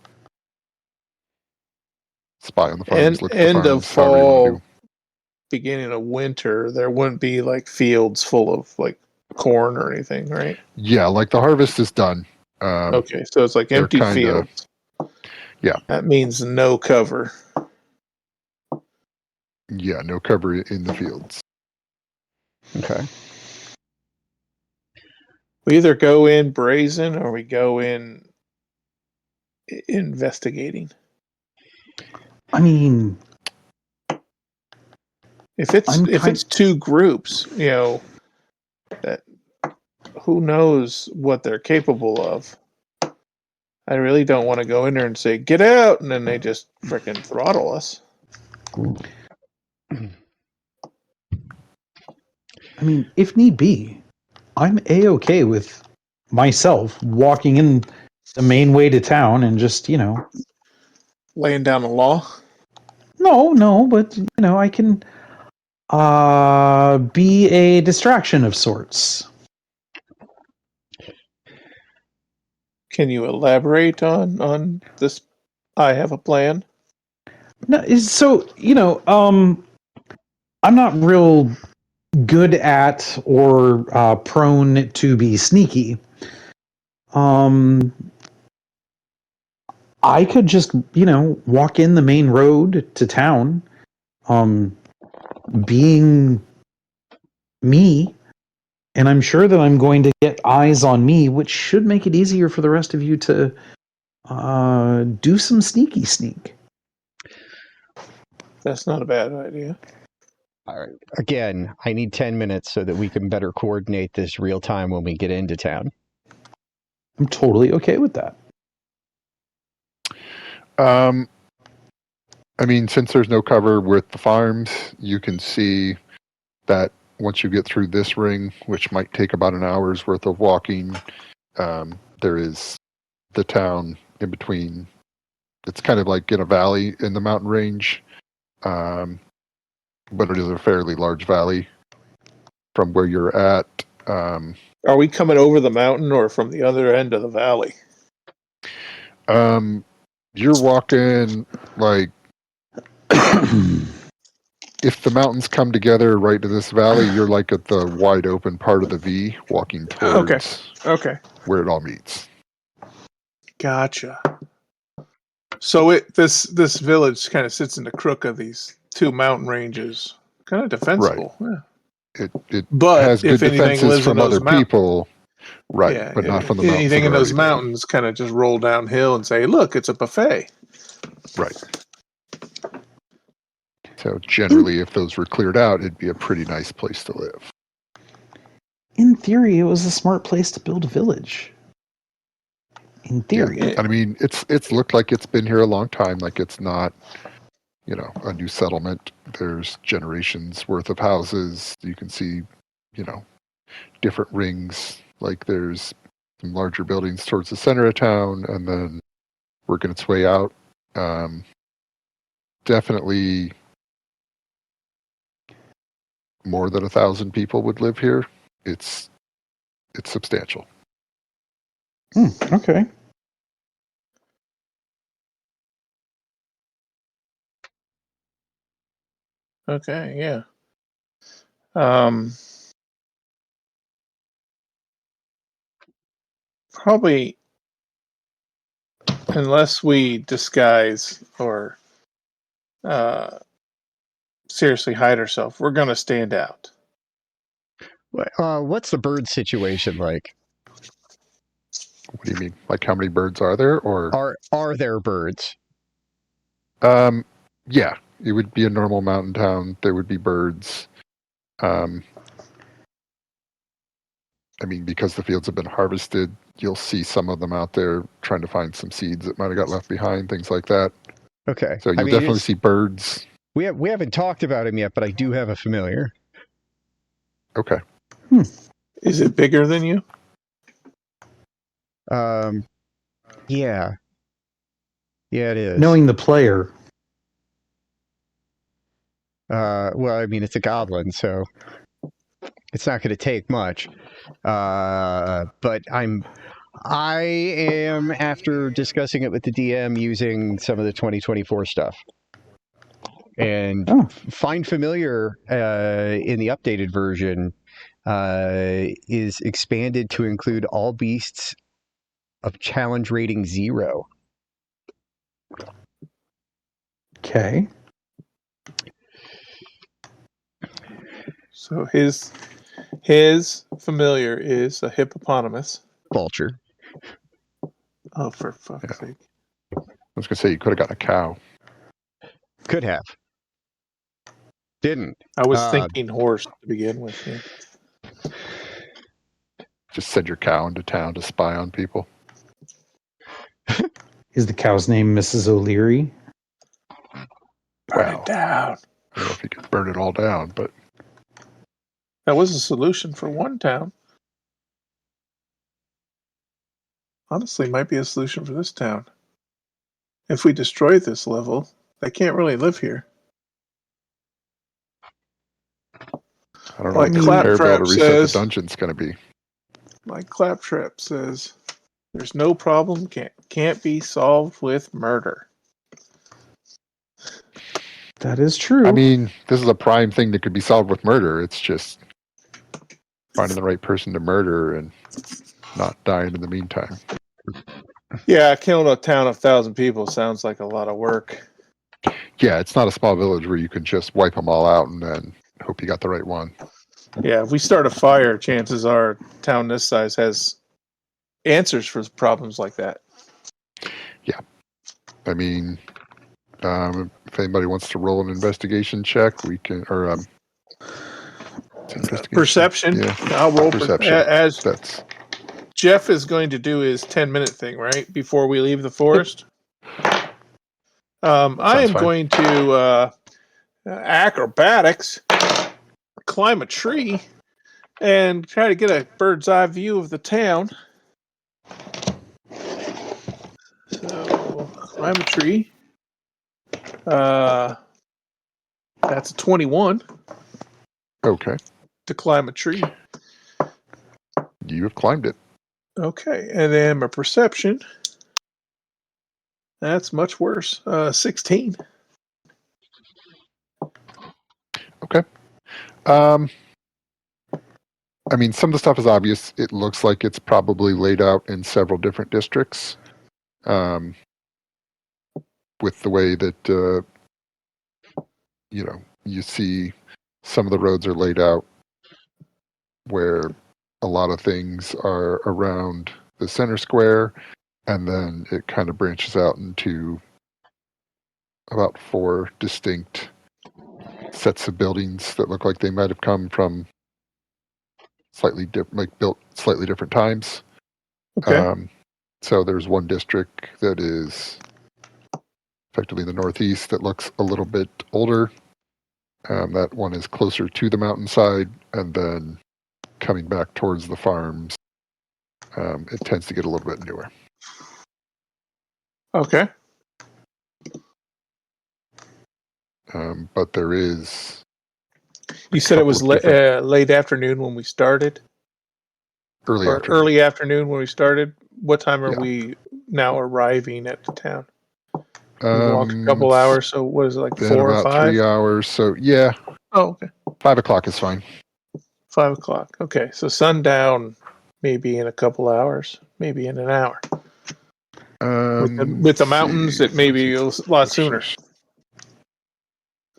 spy on the farms, And look at the end of farms, however you want to fall, do. beginning of winter, there wouldn't be like fields full of like corn or anything, right? Yeah, like the harvest is done. Okay, so it's like they're empty kinda- fields. Yeah. That means no cover. Yeah, no cover in the fields. Okay. We either go in brazen or we go in investigating. I mean, If it's I'm if kind. it's two groups, that who knows what they're capable of. I really don't want to go in there and say, get out, and then they just frickin' throttle us. I mean, if need be, I'm a-okay with myself walking in the main way to town and just, Laying down the law. no, but I can be a distraction of sorts. Can you elaborate on this? I have a plan. No, so I'm not real good at or prone to be sneaky. I could just walk in the main road to town, being me, and I'm sure that I'm going to get eyes on me, which should make it easier for the rest of you to do some sneaky sneak. That's not a bad idea. All right. Again, I need 10 minutes so that we can better coordinate this real time when we get into town. I'm totally okay with that. I mean, since there's no cover with the farms, you can see that once you get through this ring, which might take about an hour's worth of walking, there is the town in between. It's kind of like in a valley in the mountain range, but it is a fairly large valley from where you're at. Are we coming over the mountain or from the other end of the valley? You're walking like if the mountains come together right to this valley, you're like at the wide open part of the V, walking towards Okay. where it all meets. Gotcha. So this village kind of sits in the crook of these two mountain ranges. Kind of defensible. Right. Yeah. It But has good if anything defenses lives in from those other people, right? Yeah, but not from the mountains. anything that in are those already there. mountains kind of just roll downhill and say, "Look, it's a buffet." Right. So generally, if those were cleared out, it'd be a pretty nice place to live. In theory, it was a smart place to build a village. In theory. Yeah. I mean, it's looked like it's been here a long time. Like it's not, a new settlement. There's generations worth of houses. You can see, different rings. Like there's some larger buildings towards the center of town, and then working its way out. Definitely more than 1,000 people would live here. It's substantial. Okay. Okay, yeah. Probably, unless we disguise or seriously hide ourselves, we're gonna stand out. What's the bird situation like? What do you mean? Like how many birds are there, or Are there birds? Yeah, it would be a normal mountain town. There would be birds. I mean, because the fields have been harvested, you'll see some of them out there trying to find some seeds that might have got left behind, things like that. Okay. So you'll definitely see birds. We haven't talked about him yet, but I do have a familiar. Okay. Is it bigger than you? Yeah. Yeah, it is. Knowing the player, Well, I mean, it's a goblin, so it's not going to take much. But I am, after discussing it with the DM, using some of the 2024 stuff. And Find Familiar in the updated version is expanded to include all beasts of challenge rating 0. okay. So his familiar is a hippopotamus. Vulture. Oh, for fuck's sake! I was going to say you could have gotten a cow. Could have. Didn't. I was thinking horse to begin with. Yeah. Just send your cow into town to spy on people. Is the cow's name Mrs. O'Leary? Burn it down. I don't know if you could burn it all down, but That was a solution for one town. Honestly, might be a solution for this town. If we destroy this level, they can't really live here. I don't know Like what the repair bill to Claptrap reset says, the dungeon's going to be. like Claptrap says, there's no problem can't be solved with murder. That is true. I mean, this is a prime thing that could be solved with murder. It's just finding the right person to murder and not dying in the meantime. Yeah, killing a town of 1,000 people sounds like a lot of work. Yeah, it's not a small village where you can just wipe them all out and then hope you got the right one. Yeah, if we start a fire, chances are a town this size has answers for problems like that. Yeah. I mean, if anybody wants to roll an investigation check, we can, or Perception. Yeah. I'll roll Perception. as That's Jeff is going to do his 10-minute thing, right? Before we leave the forest. I am fine. going to acrobatics, climb a tree, and try to get a bird's eye view of the town. So, climb a tree. That's a 21 okay. to climb a tree. You have climbed it. Okay, and then my perception. That's much worse. 16. Okay. I mean, some of the stuff is obvious. It looks like it's probably laid out in several different districts. With the way that, you see some of the roads are laid out where a lot of things are around the center square, and then it kind of branches out into about 4 distinct sets of buildings that look like they might have come from built slightly different times. Okay. So there's one district that is effectively in the northeast that looks a little bit older. That one is closer to the mountainside, and then coming back towards the farms, it tends to get a little bit newer. Okay. But there is. You said it was couple of different- late afternoon when we started? Early Or afternoon. early afternoon when we started? What time are Yeah. we now arriving at the town? We walked a couple It's hours, so what is it, like been 4 or about 5? 3 hours, so yeah, Oh, okay. 5 o'clock is fine. 5 o'clock. Okay, so sundown maybe in a couple hours, maybe in an hour. With the mountains, it may be a lot sooner.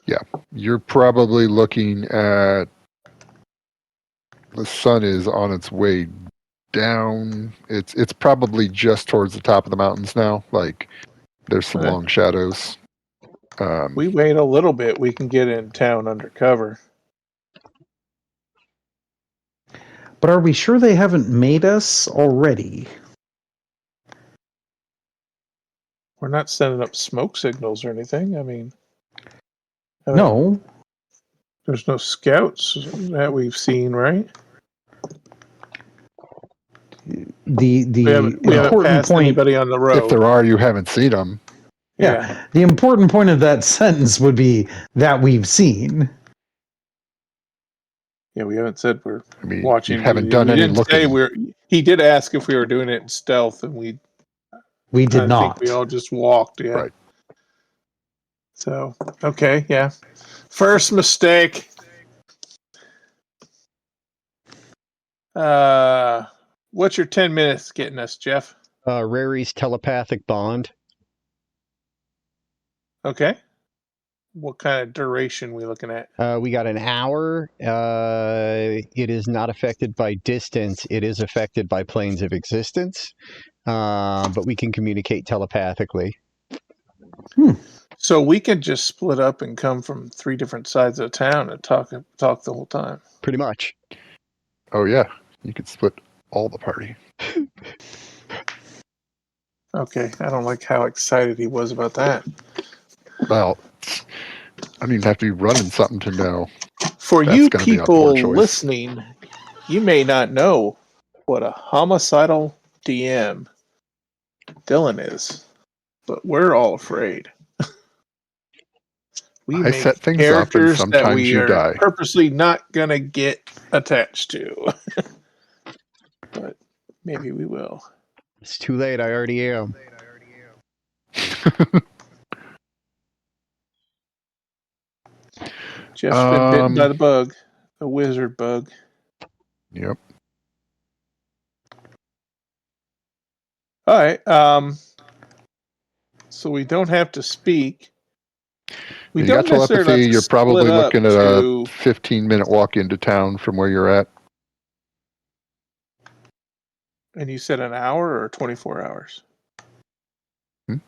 Yeah, you're probably looking at the sun is on its way down. It's probably just towards the top of the mountains now. Like there's some Okay. long shadows. We wait a little bit, we can get in town undercover. But are we sure they haven't made us already? We're not sending up smoke signals or anything. I mean, No. there's no scouts that we've seen, right? The We haven't important passed point. anybody on the road. If there are, you haven't seen them. Yeah. The important point of that sentence would be that we've seen. Yeah, we haven't said we're I mean, watching. you haven't We done any didn't say looking. we're. He did ask if we were doing it in stealth, and We did I not. think we all just walked. Yeah. Right. So okay, yeah. First mistake. What's your 10 minutes getting us, Jeff? Rary's telepathic bond. Okay. What kind of duration we looking at? We got an hour. It is not affected by distance. It is affected by planes of existence. But we can communicate telepathically. So we can just split up and come from 3 different sides of town and talk the whole time. Pretty much. Oh yeah, you could split all the party. Okay, I don't like how excited he was about that. Well, I don't even have to be running something to know. For That's you gonna be a poor people choice. listening, you may not know what a homicidal DM Dylan is, but we're all afraid. We I make set things up, and characters that sometimes we you are die. purposely not gonna get attached to. But maybe we will. It's too late. I already am. Jeff's been bitten by the bug, the wizard bug. Yep. All right. So we don't have to speak. We You don't got necessarily telepathy. have to You're probably split up looking at to. a 15-minute walk into town from where you're at. And you said an hour or 24 hours? And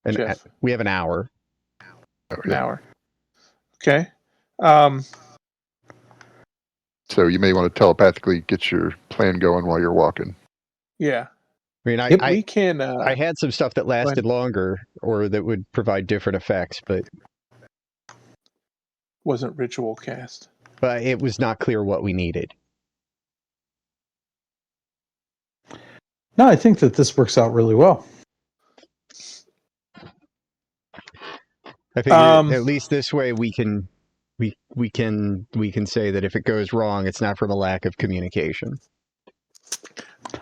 Jeff. we have an hour. Oh, An yeah. hour. Okay. So you may want to telepathically get your plan going while you're walking. Yeah. I mean, We can. I had some stuff that lasted longer or that would provide different effects, but Wasn't ritual cast. it was not clear what we needed. No, I think that this works out really well. I think at least this way we can say that if it goes wrong, it's not from a lack of communication.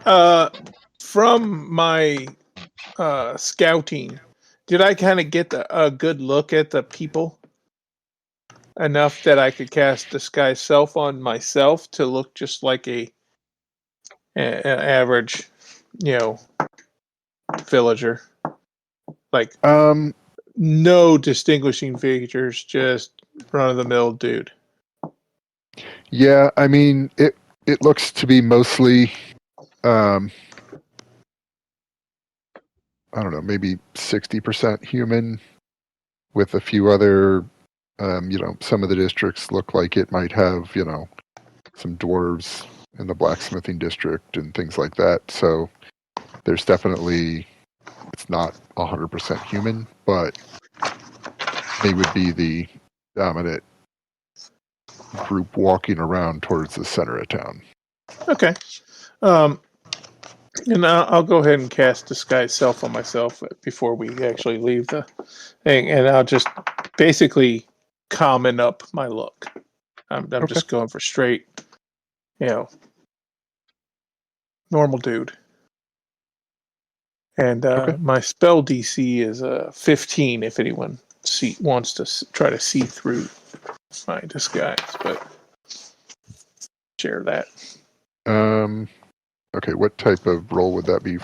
From my scouting, did I kind of get a good look at the people? Enough that I could cast disguise self on myself to look just like an average, villager. Like no distinguishing features, just run of the mill dude. Yeah, I mean, it looks to be mostly, I don't know, maybe 60% human, with a few other, some of the districts look like it might have, some dwarves in the blacksmithing district and things like that. So there's definitely, it's not 100% human, but they would be the dominant group walking around towards the center of town. Okay. And I'll go ahead and cast disguise self on myself before we actually leave the thing, and I'll just basically common up my look. I'm just going for straight, normal dude. And my spell DC is 15 if anyone wants to try to see through my disguise, but share that. Okay, what type of role would that be?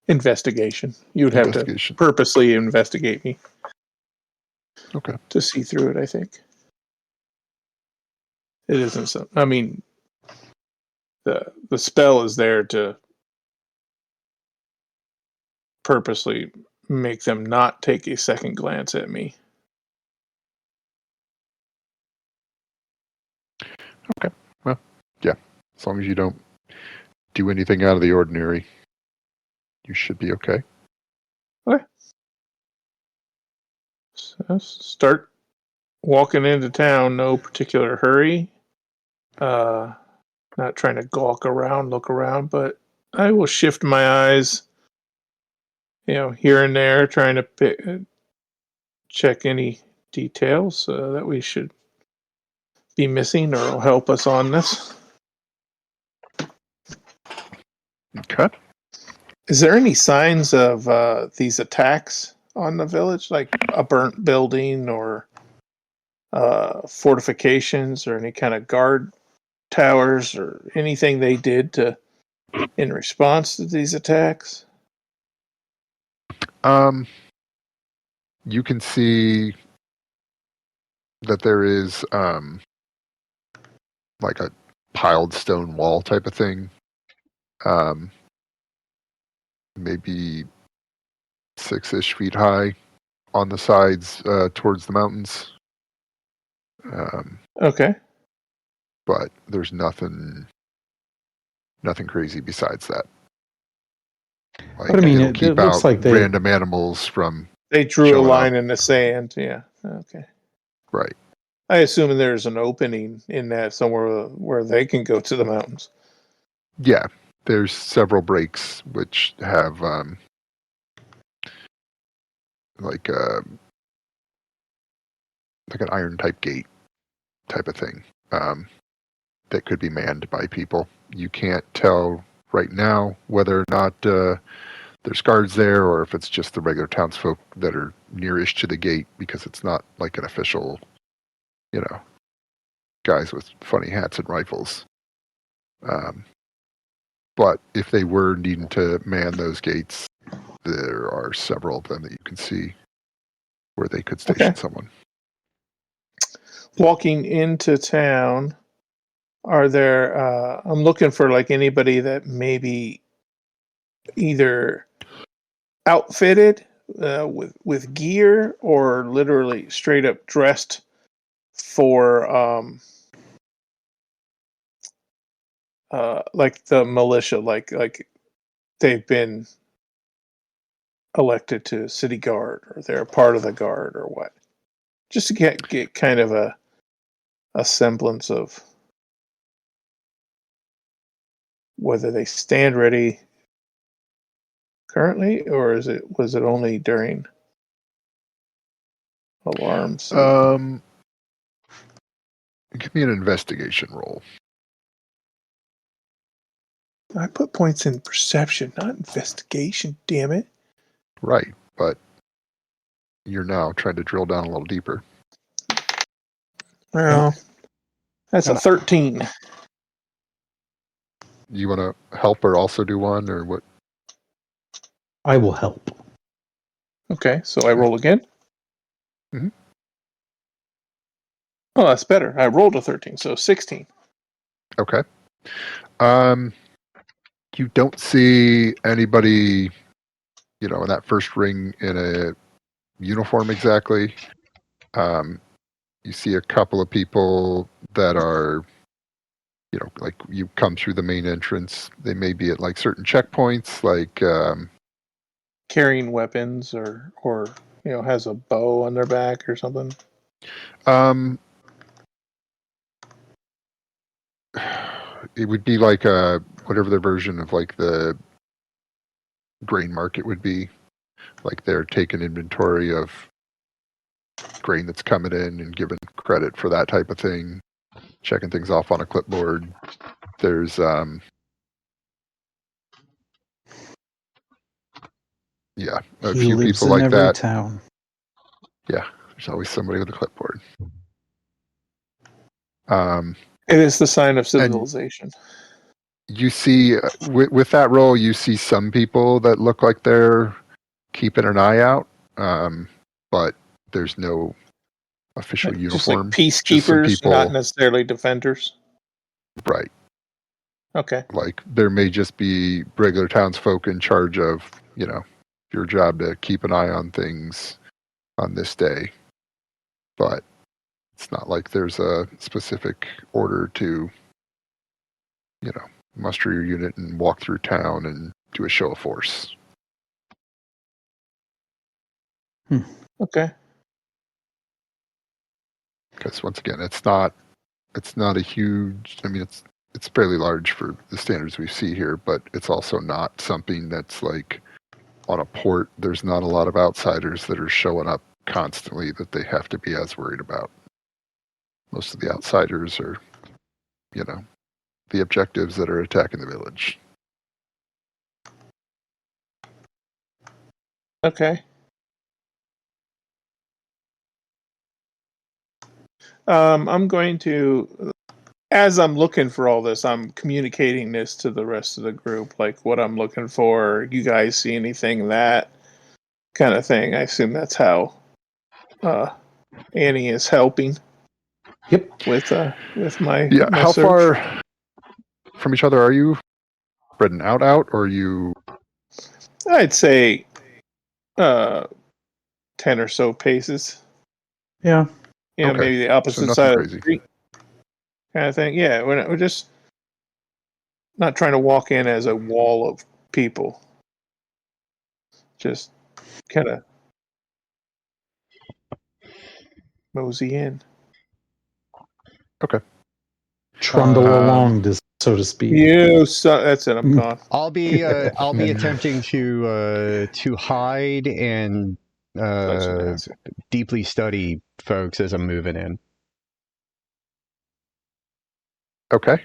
Investigation. You would have to purposely investigate me. Okay. To see through it, I think. It isn't so. I mean, the spell is there to purposely make them not take a second glance at me. Okay. Well, yeah. As long as you don't do anything out of the ordinary, you should be okay. So start walking into town, no particular hurry. Not trying to gawk around, look around, but I will shift my eyes, here and there, trying to check any details that we should be missing or will help us on this. Okay. Is there any signs of these attacks on the village, like a burnt building or fortifications or any kind of guard towers or anything they did in response to these attacks? You can see that there is like a piled stone wall type of thing. Maybe 6-ish feet high on the sides towards the mountains. Okay. But there's nothing crazy besides that. Like, But I mean, it'll it keep looks out like they. random animals from They drew a showing line up. in the sand. Yeah. Okay. Right. I assume there's an opening in that somewhere where they can go to the mountains. Yeah, there's several breaks which have like an iron type gate type of thing that could be manned by people. You can't tell right now whether or not there's guards there or if it's just the regular townsfolk that are nearish to the gate, because it's not like an official, guys with funny hats and rifles. But if they were needing to man those gates, there are several of them that you can see where they could station someone. Walking into town, are there? I'm looking for like anybody that maybe either outfitted with gear or literally straight up dressed for like the militia, like they've been elected to city guard or they're a part of the guard or what, just to get kind of a semblance of whether they stand ready currently or was it only during alarms. Give me an investigation roll. I put points in perception, not investigation, damn it. Right, but you're now trying to drill down a little deeper. Well, that's a 13. You want to help or also do one, or what? I will help. Okay, so I roll again. Mm-hmm. Oh, that's better. I rolled a 13, so 16. Okay. You don't see anybody, in that first ring in a uniform exactly. You see a couple of people that are, like you come through the main entrance. They may be at like certain checkpoints, like Carrying weapons or has a bow on their back or something. It would be like whatever their version of like the grain market would be. Like they're taking inventory of grain that's coming in and giving credit for that type of thing, checking things off on a clipboard. There's a He few lives people in like every that. town. Yeah, there's always somebody with a clipboard. It is the sign of civilization. You see, with that role, you see some people that look like they're keeping an eye out, but there's no official Just like uniform. peacekeepers, Just some people, not necessarily defenders. right? Okay. Like there may just be regular townsfolk in charge of, your job to keep an eye on things on this day, but it's not like there's a specific order to muster your unit and walk through town and do a show of force. Okay. Because once again, it's not a huge. I mean, it's fairly large for the standards we see here, but it's also not something that's like on a port. There's not a lot of outsiders that are showing up constantly that they have to be as worried about. Most of the outsiders are, the objectives that are attacking the village. Okay. I'm going to, as I'm looking for all this, I'm communicating this to the rest of the group, like what I'm looking for. You guys see anything, that kind of thing? I assume that's how Annie is helping. Yep. With my Yeah. my How search. far from each other are you? Spreading out, or are you? I'd say 10 or so paces. Yeah. Okay. Maybe the opposite nothing side of crazy. the street, kind of thing. Yeah, we're just not trying to walk in as a wall of people. Just kind of mosey in. Okay. Trundle Um, along, so to speak. That's it. I'm gone. I'll be attempting to hide and deeply study folks as I'm moving in. Okay.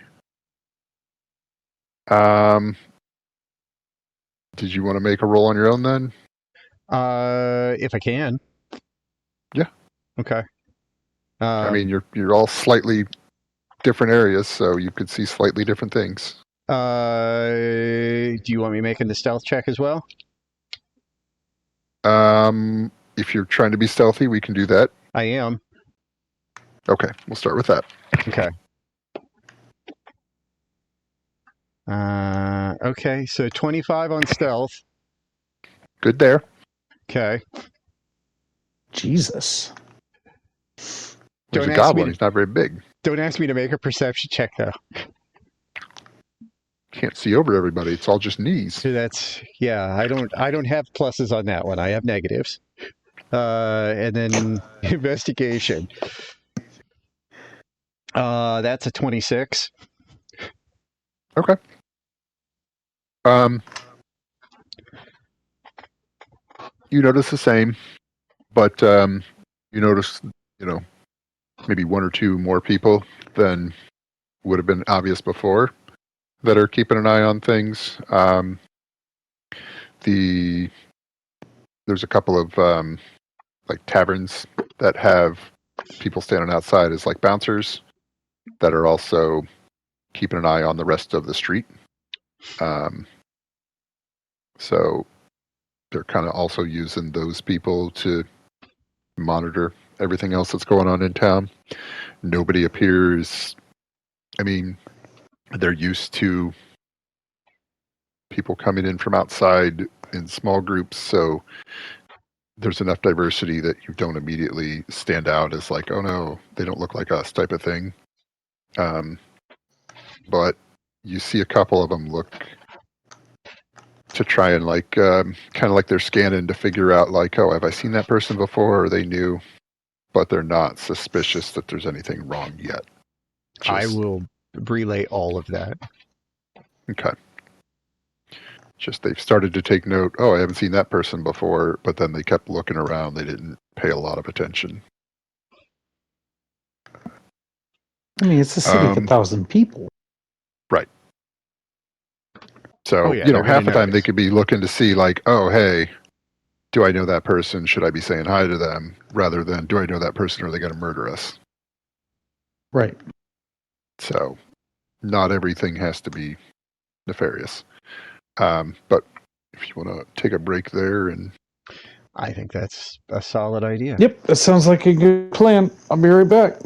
Did you want to make a roll on your own then? If I can. Yeah. Okay. I mean, you're all slightly different areas, so you could see slightly different things. Do you want me making the stealth check as well? If you're trying to be stealthy, we can do that. I am. Okay, we'll start with that. Okay. Okay, so 25 on stealth. Good there. Okay. Jesus. He's Don't a ask goblin. me He's not very big. Don't ask me to make a perception check, though. Can't see over everybody. It's all just knees. So that's, yeah, I don't have pluses on that one. I have negatives. And then investigation. That's a 26. Okay. You notice the same, but you notice, maybe one or two more people than would have been obvious before that are keeping an eye on things. There's a couple of like taverns that have people standing outside as like bouncers that are also keeping an eye on the rest of the street. So they're kind of also using those people to monitor everything else that's going on in town. Nobody appears. I mean, they're used to people coming in from outside in small groups, so there's enough diversity that you don't immediately stand out as like, oh no, they don't look like us type of thing. But you see a couple of them look to try and like kind of like they're scanning to figure out like, oh, have I seen that person before? Or are they new? But they're not suspicious that there's anything wrong yet. I will relay all of that. Okay. Just they've started to take note, oh, I haven't seen that person before, but then they kept looking around. They didn't pay a lot of attention. I mean, it's a city of 1,000 people. Right. So, Oh, yeah, half the time they could be looking to see like, oh, hey, do I know that person? Should I be saying hi to them? Rather than, do I know that person or are they going to murder us? Right. So not everything has to be nefarious. But if you want to take a break there and... I think that's a solid idea. Yep, that sounds like a good plan. I'll be right back.